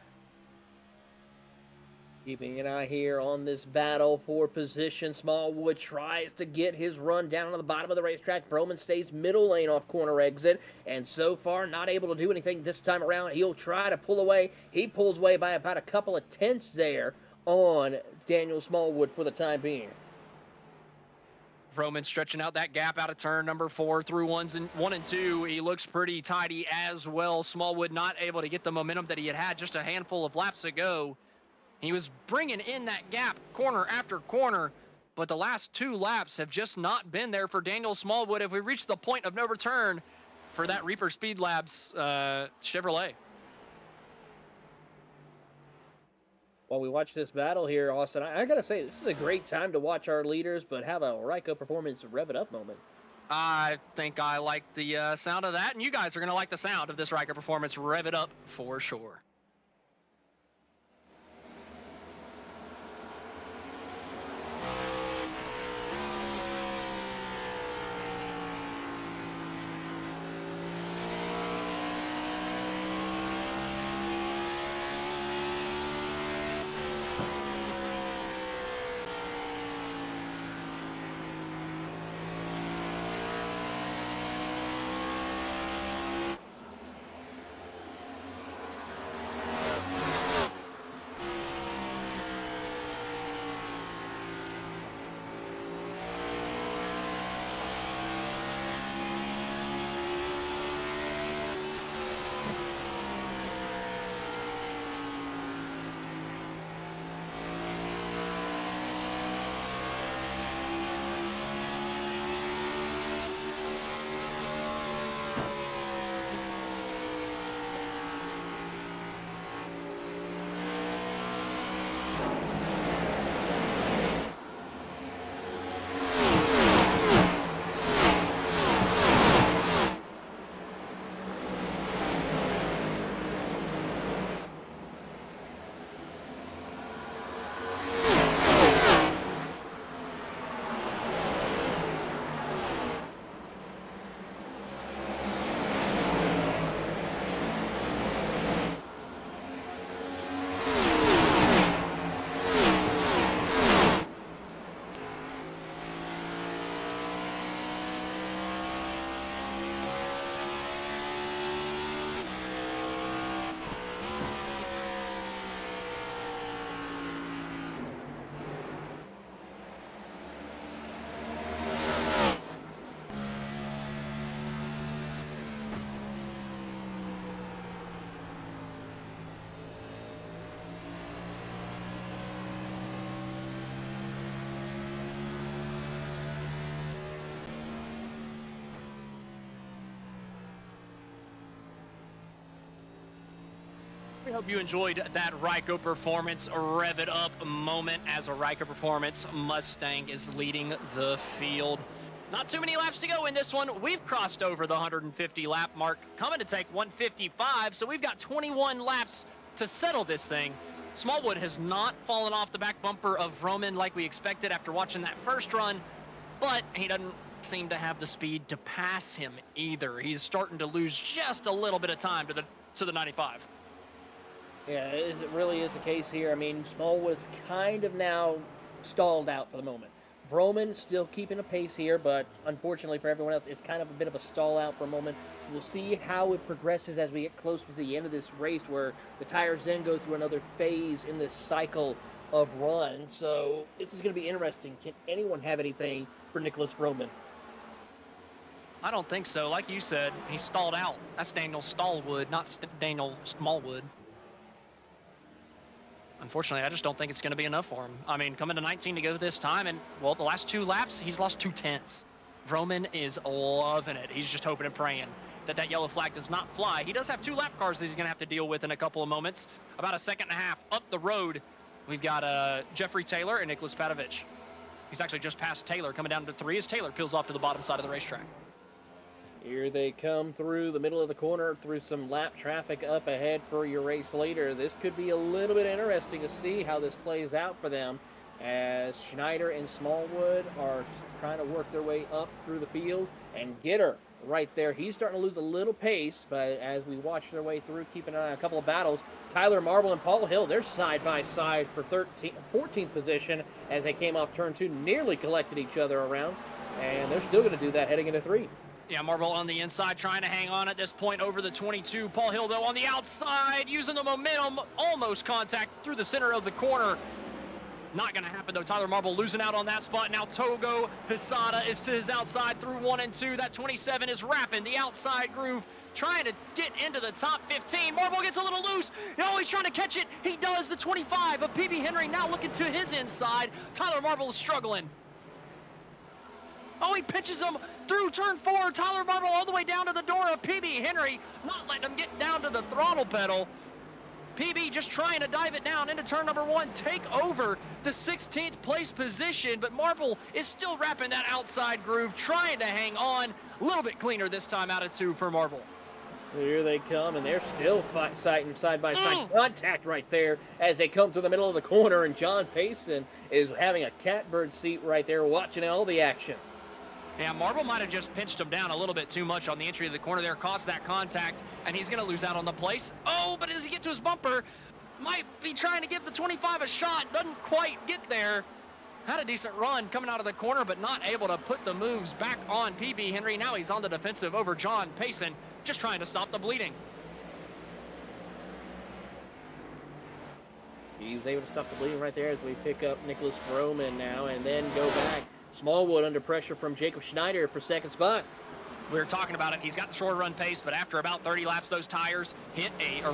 Keeping an eye here on this battle for position. Smallwood tries to get his run down on the bottom of the racetrack. Vroman stays middle lane off corner exit, and so far not able to do anything this time around. He'll try to pull away. He pulls away by about a couple of tenths there on Daniel Smallwood for the time being. Roman stretching out that gap out of turn number 4 through 1 and 2. He looks pretty tidy as well. Smallwood not able to get the momentum that he had just a handful of laps ago. He was bringing in that gap corner after corner, but the last 2 laps have just not been there for Daniel Smallwood. If we reach the point of no return for that Reaper Speed Labs Chevrolet. While we watch this battle here, Austin, I gotta say, this is a great time to watch our leaders, but have a Ryco Performance rev it up moment. I think I like the sound of that, and you guys are going to like the sound of this Ryco Performance rev it up for sure. really hope you enjoyed that Ryco Performance rev it up moment as a Ryco Performance Mustang is leading the field. Not too many laps to go in this one. We've crossed over the 150 lap mark, coming to take 155, so we've got 21 laps to settle this thing. Smallwood has not fallen off the back bumper of Roman like we expected after watching that first run, but he doesn't seem to have the speed to pass him either. He's starting to lose just a little bit of time to the 95. Yeah, it really is the case here. I mean, Smallwood's kind of now stalled out for the moment. Roman still keeping a pace here, but unfortunately for everyone else, it's kind of a bit of a stall out for a moment. We'll see how it progresses as we get close to the end of this race, where the tires then go through another phase in this cycle of run. So this is going to be interesting. Can anyone have anything for Nicholas Roman? I don't think so. Like you said, he stalled out. That's Daniel Stallwood, not Daniel Smallwood. Unfortunately, I just don't think it's going to be enough for him. I mean, coming to 19 to go this time, and, well, the last 2 laps, he's lost 2/10. Roman is loving it. He's just hoping and praying that that yellow flag does not fly. He does have 2 lap cars that he's going to have to deal with in a couple of moments. About a second and a half up the road, we've got Jeffrey Taylor and Nicholas Padovich. He's actually just passed Taylor, coming down to 3 as Taylor peels off to the bottom side of the racetrack. Here they come through the middle of the corner through some lap traffic up ahead for your race later. This could be a little bit interesting to see how this plays out for them, as Schneider and Smallwood are trying to work their way up through the field. And Gitter right there, he's starting to lose a little pace, but as we watch their way through, keeping an eye on a couple of battles, Tyler Marble and Paul Hill, they're side by side for 14th position as they came off turn 2, nearly collected each other around, and they're still going to do that heading into 3. Yeah, Marble on the inside trying to hang on at this point over the 22. Paul Hill, though, on the outside, using the momentum, almost contact through the center of the corner. Not going to happen, though. Tyler Marble losing out on that spot. Now Togo Pisada is to his outside through 1 and 2. That 27 is wrapping the outside groove, trying to get into the top 15. Marble gets a little loose. Oh, he's trying to catch it. He does. The 25 of PB Henry now looking to his inside. Tyler Marble is struggling. Oh, he pitches him through turn 4. Tyler Marble all the way down to the door of PB Henry, not letting him get down to the throttle pedal. PB just trying to dive it down into turn number 1, take over the 16th place position, but Marble is still wrapping that outside groove, trying to hang on. A little bit cleaner this time out of 2 for Marble. Here they come, and they're still fighting side-by-side contact right there as they come to the middle of the corner, and John Payson is having a catbird seat right there watching all the action. Yeah, Marble might have just pinched him down a little bit too much on the entry of the corner there, caused that contact, and he's going to lose out on the place. Oh, but as he gets to his bumper, might be trying to give the 25 a shot, doesn't quite get there. Had a decent run coming out of the corner, but not able to put the moves back on PB Henry. Now he's on the defensive over John Payson, just trying to stop the bleeding. He was able to stop the bleeding right there as we pick up Nicholas Roman now and then go back. Smallwood under pressure from Jacob Schneider for second spot. We were talking about it. He's got the short run pace, but after about 30 laps, those tires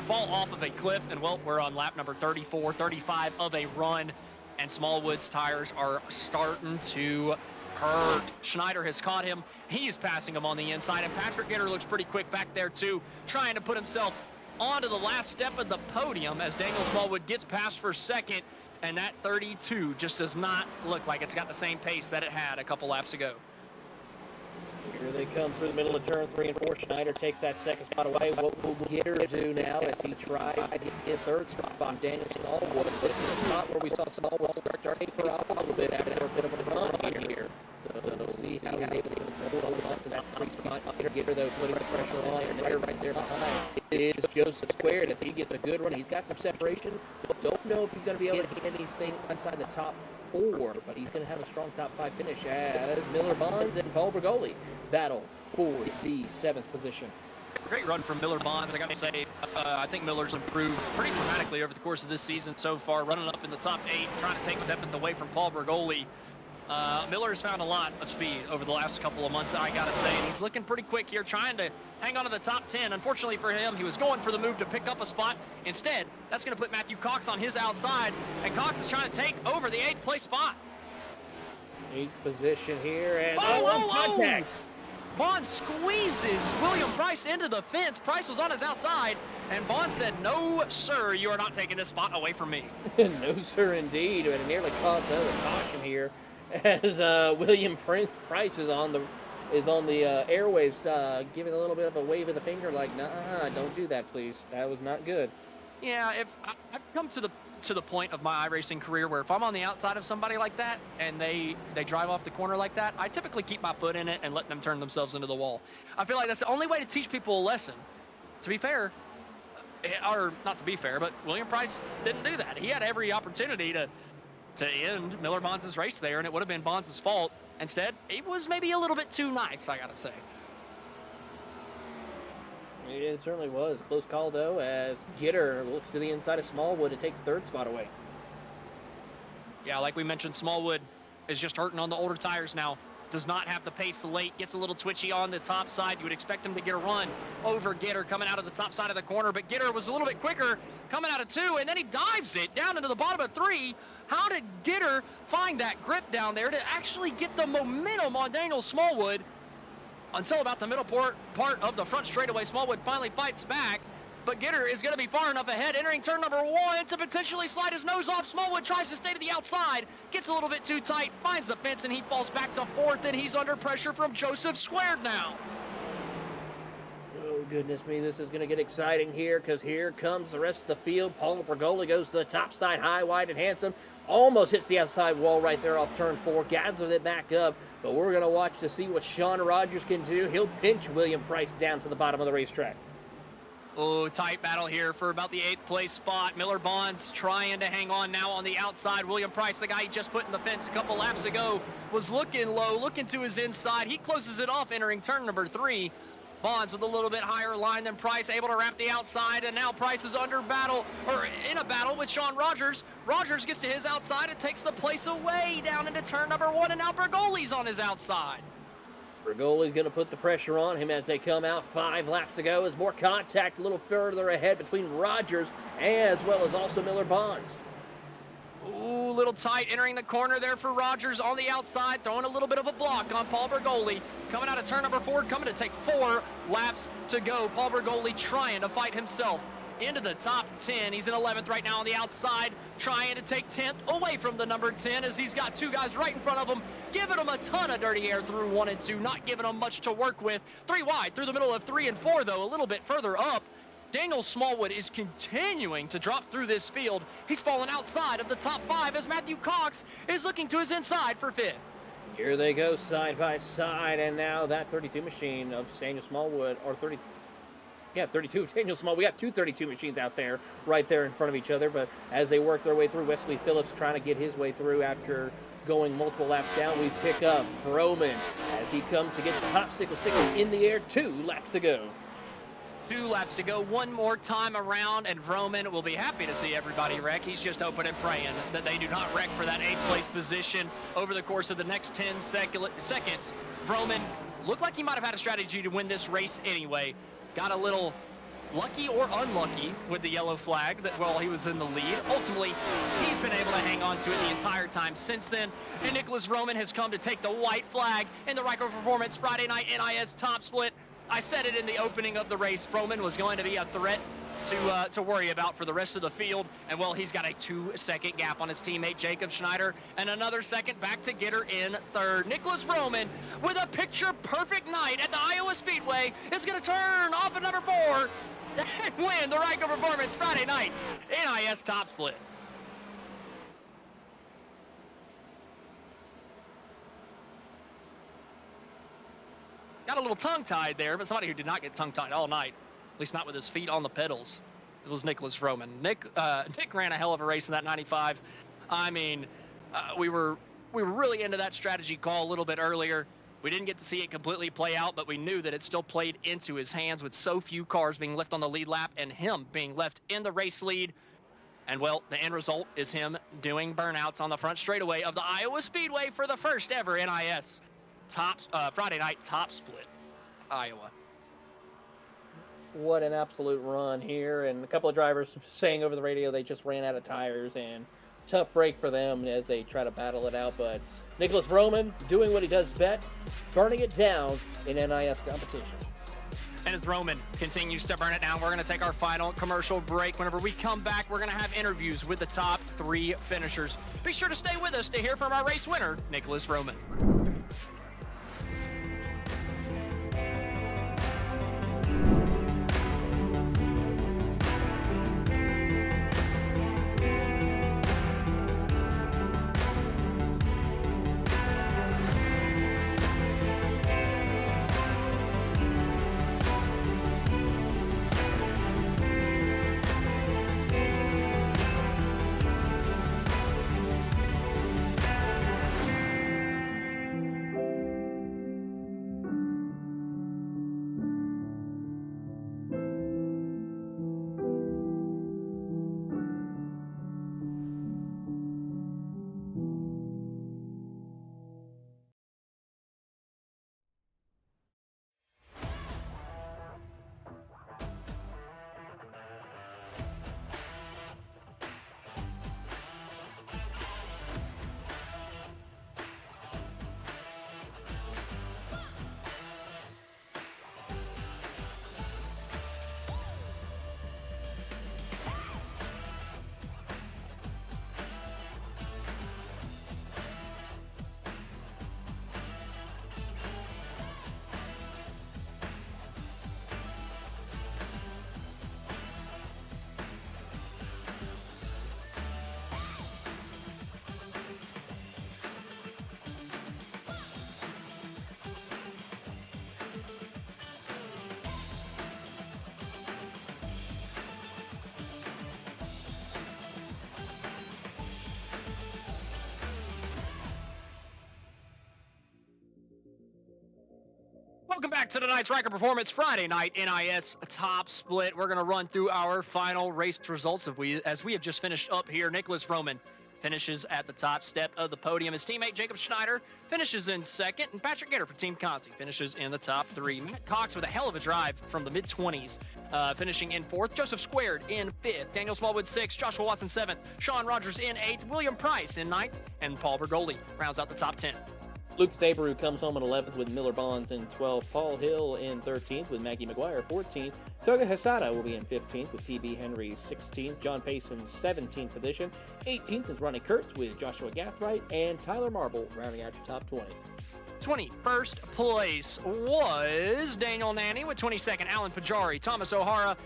fall off of a cliff. And, well, we're on lap number 34, 35 of a run. And Smallwood's tires are starting to hurt. Schneider has caught him. He's passing him on the inside. And Patrick Gitter looks pretty quick back there, too, trying to put himself onto the last step of the podium as Daniel Smallwood gets past for second. And that 32 just does not look like it's got the same pace that it had a couple laps ago. Here they come through the middle of turn 3 and 4. Schneider takes that second spot away. What will Gitter do now as he tries to get his third spot on Daniel Smallwood? This is the spot where we saw Smallwood start to taper off a little bit after a bit of a run here. So we'll see how he's able to hold on to that free spot. Gitter, though, putting the pressure on, and they're right there behind. It is Joseph Squared as he gets a good run. He's got some separation. Don't know if he's going to be able to get anything inside the top 4, but he's going to have a strong top 5 finish as Miller Bonds and Paul Bergoli battle for the 7th position. Great run from Miller Bonds. I got to say, I think Miller's improved pretty dramatically over the course of this season so far, running up in the top 8, trying to take 7th away from Paul Bergoli. Miller's found a lot of speed over the last couple of months, I gotta say, and he's looking pretty quick here, trying to hang on to the top 10. Unfortunately for him, he was going for the move to pick up a spot. Instead, that's going to put Matthew Cox on his outside, and Cox is trying to take over the 8th place spot. 8th position here, and contact. Bond squeezes William Price into the fence. Price was on his outside. And Bond said, "No, sir, you are not taking this spot away from me." No, sir, indeed. And it nearly caused another caution here as William Price is on the airwaves, giving a little bit of a wave of the finger, like, "Nah, don't do that, please. That was not good." Yeah, I've come to the point of my iRacing career where if I'm on the outside of somebody like that and they drive off the corner like that, I typically keep my foot in it and let them turn themselves into the wall. I feel like that's the only way to teach people a lesson. To be fair, or not to be fair, but William Price didn't do that. He had every opportunity to end Miller Bonds' race there, and it would have been Bonds' fault. Instead, he was maybe a little bit too nice, I gotta say. It certainly was. Close call, though, as Gitter looks to the inside of Smallwood to take the third spot away. Yeah, like we mentioned, Smallwood is just hurting on the older tires now. Does not have the pace late, gets a little twitchy on the top side. You would expect him to get a run over Gitter coming out of the top side of the corner, but Gitter was a little bit quicker coming out of 2, and then he dives it down into the bottom of 3. How did Gitter find that grip down there to actually get the momentum on Daniel Smallwood? Until about the middle part of the front straightaway, Smallwood finally fights back, but Gitter is going to be far enough ahead, entering turn number 1 to potentially slide his nose off. Smallwood tries to stay to the outside, gets a little bit too tight, finds the fence, and he falls back to 4th, and he's under pressure from Joseph Squared now. Oh, goodness me, this is going to get exciting here, because here comes the rest of the field. Paul Bergoli goes to the top side, high, wide, and handsome. Almost hits the outside wall right there off turn 4, gathers it back up, but we're going to watch to see what Sean Rogers can do. He'll pinch William Price down to the bottom of the racetrack. Oh, tight battle here for about the 8th place spot. Miller Bonds trying to hang on now on the outside. William Price, the guy he just put in the fence a couple laps ago, was looking low, looking to his inside. He closes it off entering turn number 3. Bonds with a little bit higher line than Price, able to wrap the outside, and now Price is in a battle with Sean Rogers. Rogers gets to his outside and takes the place away down into turn number 1, and now Bergoli's on his outside. Bergoli's going to put the pressure on him as they come out 5 laps to go. As more contact a little further ahead between Rogers as well as also Miller Bonds. Ooh, little tight entering the corner there for Rogers on the outside, throwing a little bit of a block on Paul Bergoli. Coming out of turn number 4, coming to take 4 laps to go. Paul Bergoli trying to fight himself into the top 10. He's in 11th right now on the outside, trying to take 10th away from the number 10 as he's got 2 guys right in front of him, giving him a ton of dirty air through 1 and 2, not giving him much to work with. 3 wide through the middle of 3 and 4, though, a little bit further up. Daniel Smallwood is continuing to drop through this field. He's fallen outside of the top 5 as Matthew Cox is looking to his inside for 5th. Here they go side by side, and now that 32 machine of Daniel Smallwood, or 32 of Daniel Smallwood. We got 2 32 machines out there, right there in front of each other, but as they work their way through, Wesley Phillips trying to get his way through after going multiple laps down. We pick up Vroman as he comes to get the popsicle sticker in the air. 2 laps to go. 2 laps to go, 1 more time around, and Vroman will be happy to see everybody wreck. He's just hoping and praying that they do not wreck for that 8th place position over the course of the next 10 seconds. Vroman looked like he might have had a strategy to win this race anyway. Got a little lucky or unlucky with the yellow flag while he was in the lead. Ultimately, he's been able to hang on to it the entire time since then. And Nicholas Vroman has come to take the white flag in the Ryco Performance Friday Night NiS Top Split. I said it in the opening of the race. Vroman was going to be a threat to worry about for the rest of the field. And, well, he's got a 2-second gap on his teammate Jacob Schneider and another second back to Gitter in 3rd. Nicholas Vroman, with a picture-perfect night at the Iowa Speedway, is going to turn off at number 4 and win the Ryco Performance Friday Night NiS Top Split. Got a little tongue-tied there, but somebody who did not get tongue-tied all night, at least not with his feet on the pedals, it was Nicholas Vroman. Nick ran a hell of a race in that 95. I mean, we were really into that strategy call a little bit earlier. We didn't get to see it completely play out, but we knew that it still played into his hands with so few cars being left on the lead lap and him being left in the race lead. And, well, the end result is him doing burnouts on the front straightaway of the Iowa Speedway for the first ever NiS Friday Night Top Split, Iowa. What an absolute run here, and a couple of drivers saying over the radio they just ran out of tires, and tough break for them as they try to battle it out, but Nicholas Vroman doing what he does best, burning it down in NiS competition. And as Roman continues to burn it down, we're going to take our final commercial break. Whenever we come back, we're going to have interviews with the top 3 finishers. Be sure to stay with us to hear from our race winner, Nicholas Roman. Welcome back to tonight's Ryco Performance Friday night NiS Top Split. We're going to run through our final race results as we have just finished up here. Nicholas Roman finishes at the top step of the podium. His teammate Jacob Schneider finishes in second, and Patrick Gitter for Team Conti finishes in the top 3. Matt Cox with a hell of a drive from the mid-20s, finishing in 4th. Joseph Squared in 5th. Daniel Smallwood 6th. Joshua Watson 7th. Sean Rogers in 8th. William Price in 9th. And Paul Bergoli rounds out the top 10. Luke Saberu comes home in 11th with Miller Bonds in 12th. Paul Hill in 13th with Maggie McGuire 14th. Toga Hasada will be in 15th with PB Henry 16th. John Payson 17th position. 18th is Ronnie Kurtz with Joshua Gathright. And Tyler Marble rounding out your top 20. 21st place was Daniel Nanny with 22nd. Alan Pajari, Thomas O'Hara,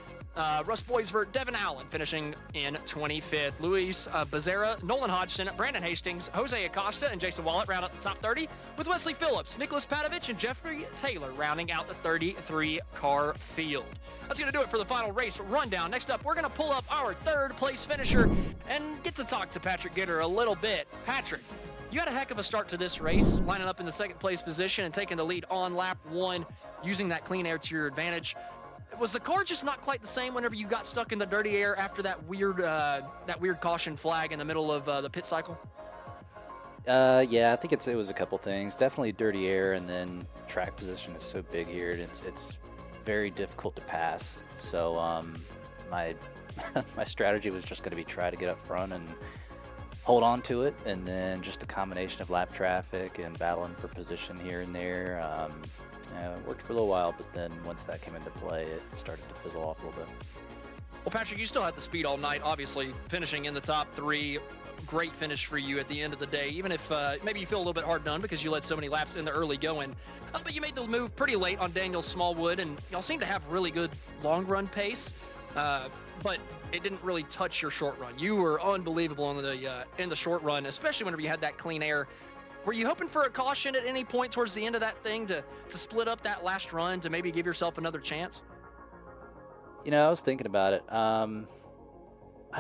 Russ Boisvert, Devin Allen finishing in 25th. Luis Becerra, Nolan Hodgson, Brandon Hastings, Jose Acosta, and Jason Wallet round out the top 30, with Wesley Phillips, Nicholas Patovich, and Jeffrey Taylor rounding out the 33-car field. That's going to do it for the final race rundown. Next up, we're going to pull up our 3rd place finisher and get to talk to Patrick Gitter a little bit. Patrick, you had a heck of a start to this race, lining up in the 2nd place position and taking the lead on lap 1, using that clean air to your advantage. Was the car just not quite the same whenever you got stuck in the dirty air after that weird caution flag in the middle of the pit cycle? Yeah, I think it was a couple things. Definitely dirty air, and then track position is so big here. It's very difficult to pass. So my my strategy was just going to be try to get up front and hold on to it, and then just a combination of lap traffic and battling for position here and there. It worked for a little while, but then once that came into play, it started to fizzle off a little bit. Well, Patrick, you still had the speed all night, obviously, finishing in the top 3. Great finish for you at the end of the day, even if maybe you feel a little bit hard done because you led so many laps in the early going. But you made the move pretty late on Daniel Smallwood, and y'all seem to have really good long-run pace, but it didn't really touch your short run. You were unbelievable in the short run, especially whenever you had that clean air. Were you hoping for a caution at any point towards the end of that thing to split up that last run to maybe give yourself another chance? You know, I was thinking about it. I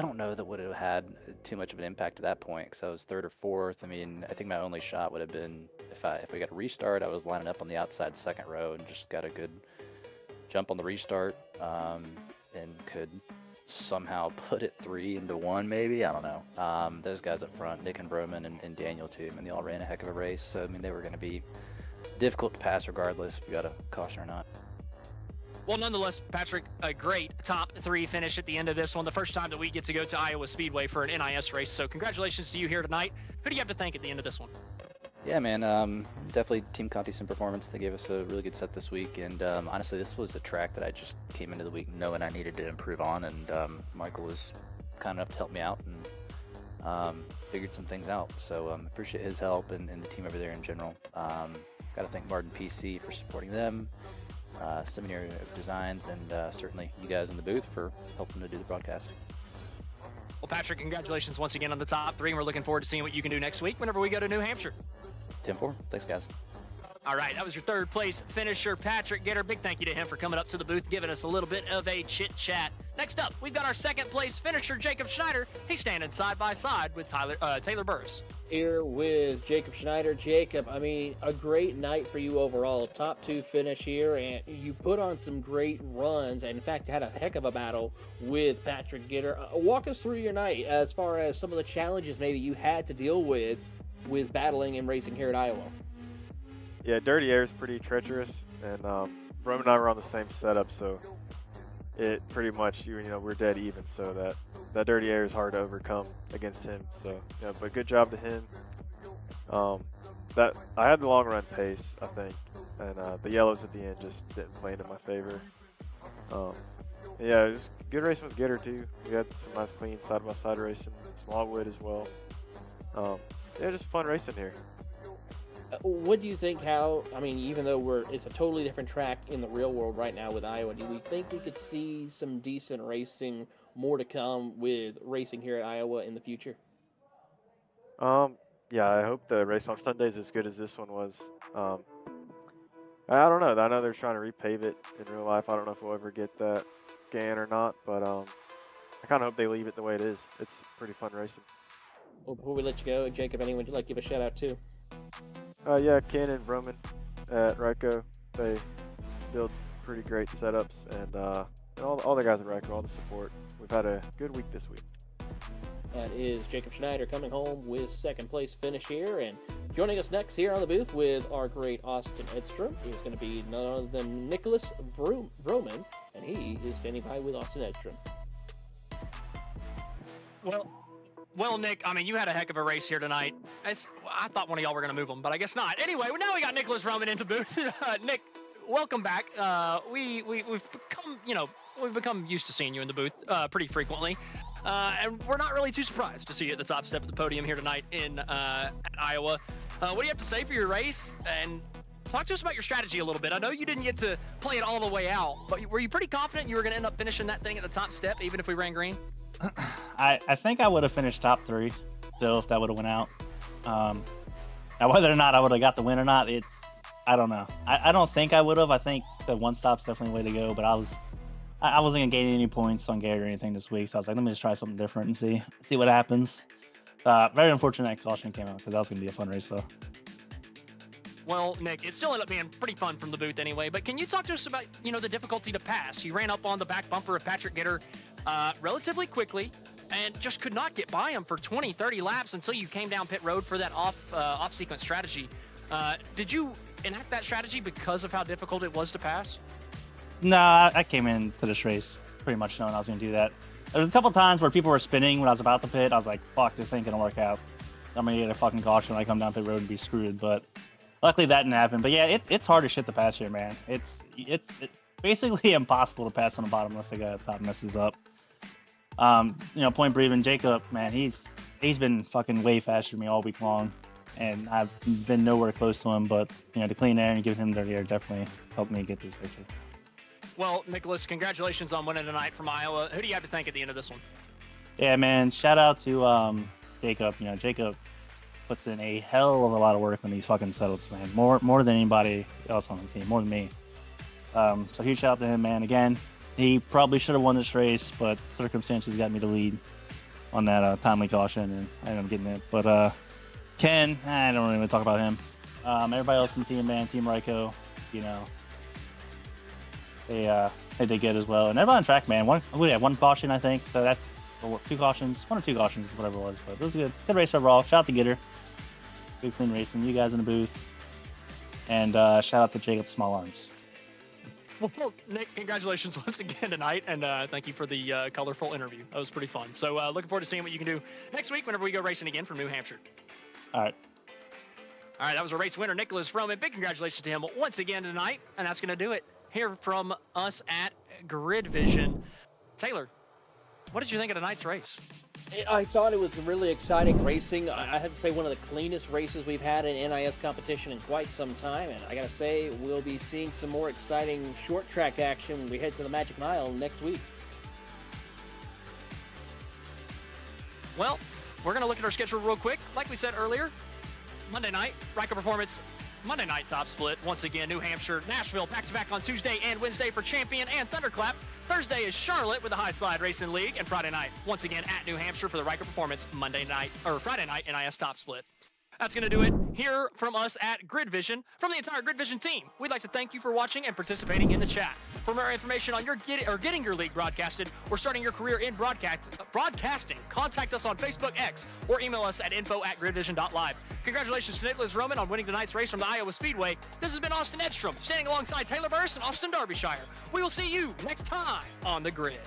don't know that would have had too much of an impact at that point because I was 3rd or 4th. I mean, I think my only shot would have been if we got a restart. I was lining up on the outside 2nd row and just got a good jump on the restart and could somehow put it 3 into 1 maybe. I don't know. Those guys up front, Nick and Broman and Daniel too, I mean, they all ran a heck of a race. So I mean, they were going to be difficult to pass regardless if you got a caution or not. Well, nonetheless, Patrick, a great top 3 finish at the end of this one. The first time that we get to go to Iowa Speedway for an NiS race. So congratulations to you here tonight. Who do you have to thank at the end of this one? Yeah, man. Definitely Team Conti performance. They gave us a really good set this week, and honestly, this was a track that I just came into the week knowing I needed to improve on, and Michael was kind enough to help me out and figured some things out. So appreciate his help and the team over there in general. Got to thank Martin PC for supporting them, Seminary of Designs, and certainly you guys in the booth for helping to do the broadcast. Well, Patrick, congratulations once again on the top 3. We're looking forward to seeing what you can do next week whenever we go to New Hampshire. 10-4. Thanks, guys. All right, that was your 3rd place finisher, Patrick Gitter. Big thank you to him for coming up to the booth, giving us a little bit of a chit chat. Next up, we've got our 2nd place finisher, Jacob Schneider. He's standing side by side with Taylor Burris. Here with Jacob Schneider. Jacob, I mean, a great night for you overall. Top 2 finish here, and you put on some great runs, and in fact had a heck of a battle with Patrick Gitter. Walk us through your night as far as some of the challenges maybe you had to deal with battling and racing here at Iowa. Yeah, Dirty Air is pretty treacherous, and Rome and I were on the same setup, so it pretty much, you know, we're dead even, so that Dirty Air is hard to overcome against him. So, yeah, but good job to him. That I had the long run pace, I think, and the yellows at the end just didn't play into my favor. Yeah, it was good racing with Gitter too. We had some nice clean side by side racing, Smallwood as well. Yeah, just fun racing here. What do you think, I mean, even though it's a totally different track in the real world right now with Iowa, do we think we could see some decent racing, more to come with racing here at Iowa in the future? Yeah, I hope the race on Sunday is as good as this one was. I don't know. I know they're trying to repave it in real life. I don't know if we'll ever get that GAN or not, but I kind of hope they leave it the way it is. It's pretty fun racing. Well, before we let you go, Jacob, anyone would you like to give a shout out to? Yeah, Ken and Roman at Ryco. They build pretty great setups, and all the guys at Ryco, all the support. We've had a good week this week. That is Jacob Schneider coming home with 2nd place finish here, and joining us next here on the booth with our great Austin Edstrom is going to be none other than Nicholas Vroman, and he is standing by with Austin Edstrom. Well, Nick, I mean, you had a heck of a race here tonight. I thought one of y'all were going to move them, but I guess not. Anyway, now we got Nicholas Roman in the booth. Nick, welcome back. We've become used to seeing you in the booth pretty frequently, and we're not really too surprised to see you at the top step of the podium here tonight in at Iowa. What do you have to say for your race? And talk to us about your strategy a little bit. I know you didn't get to play it all the way out, but were you pretty confident you were going to end up finishing that thing at the top step, even if we ran green? I think I would have finished top 3 still if that would have went out. Now whether or not I would have got the win or not, I don't know. I don't think I would have. I think the one stop's definitely the way to go, but I wasn't gonna gain any points on Gary or anything this week, so I was like, let me just try something different and see what happens. Very unfortunate that caution came out because that was gonna be a fun race though. Well, Nick, it still ended up being pretty fun from the booth anyway, but can you talk to us about, the difficulty to pass? You ran up on the back bumper of Patrick Gitter relatively quickly and just could not get by him for 20, 30 laps until you came down pit road for that off-sequence strategy. Did you enact that strategy because of how difficult it was to pass? No, I came into this race pretty much knowing I was gonna do that. There was a couple times where people were spinning when I was about to pit. I was like, fuck, this ain't gonna work out. I'm gonna get a fucking caution when I come down pit road and be screwed, but luckily that didn't happen. But yeah, it's hard as shit to pass here, man. It's basically impossible to pass on the bottom unless the guy at the top messes up. Point breathing, Jacob, man, he's been fucking way faster than me all week long, and I've been nowhere close to him. But the clean air and giving him dirty air definitely helped me get this victory. Well, Nicholas, congratulations on winning tonight from Iowa. Who do you have to thank at the end of this one? Yeah, man, shout out to Jacob. Jacob puts in a hell of a lot of work on these fucking setups, man. More than anybody else on the team, more than me. So huge shout out to him, man. Again, he probably should have won this race, but circumstances got me to lead on that timely caution, and I ended up getting it. But Ken, I don't really want to talk about him. Everybody else in the team, man, Team Ryco, they did good as well. And everybody on track, man. We had one caution, I think. So that's 2 cautions, 1 or 2 cautions, whatever it was. But it was good. Good race overall. Shout out to Gitter. Good clean racing. You guys in the booth. And shout out to Jacob Small Arms. Well, Nick, congratulations once again tonight, and thank you for the colorful interview. That was pretty fun. So looking forward to seeing what you can do next week whenever we go racing again from New Hampshire. All right. All right, that was a race winner, Nicholas Froman. Big congratulations to him once again tonight. And that's going to do it here from us at GridVision. Taylor, what did you think of tonight's race? I thought it was really exciting racing. I have to say one of the cleanest races we've had in NIS competition in quite some time. And I got to say, we'll be seeing some more exciting short track action when we head to the Magic Mile next week. Well, we're going to look at our schedule real quick. Like we said earlier, Monday night, Ryco Performance, Monday night top split. Once again, New Hampshire, Nashville, back-to-back on Tuesday and Wednesday for Champion and Thunderclap. Thursday is Charlotte with the High Slide Racing League, and Friday night, once again, at New Hampshire for the Ryco Performance Friday night NIS top split. That's going to do it here from us at GridVision. From the entire GridVision team, we'd like to thank you for watching and participating in the chat. For more information on getting your league broadcasted or starting your career in broadcasting, contact us on Facebook, X, or email us at info@gridvision.live. Congratulations to Nicholas Roman on winning tonight's race from the Iowa Speedway. This has been Austin Edstrom, standing alongside Taylor Burris and Austin Derbyshire. We will see you next time on the grid.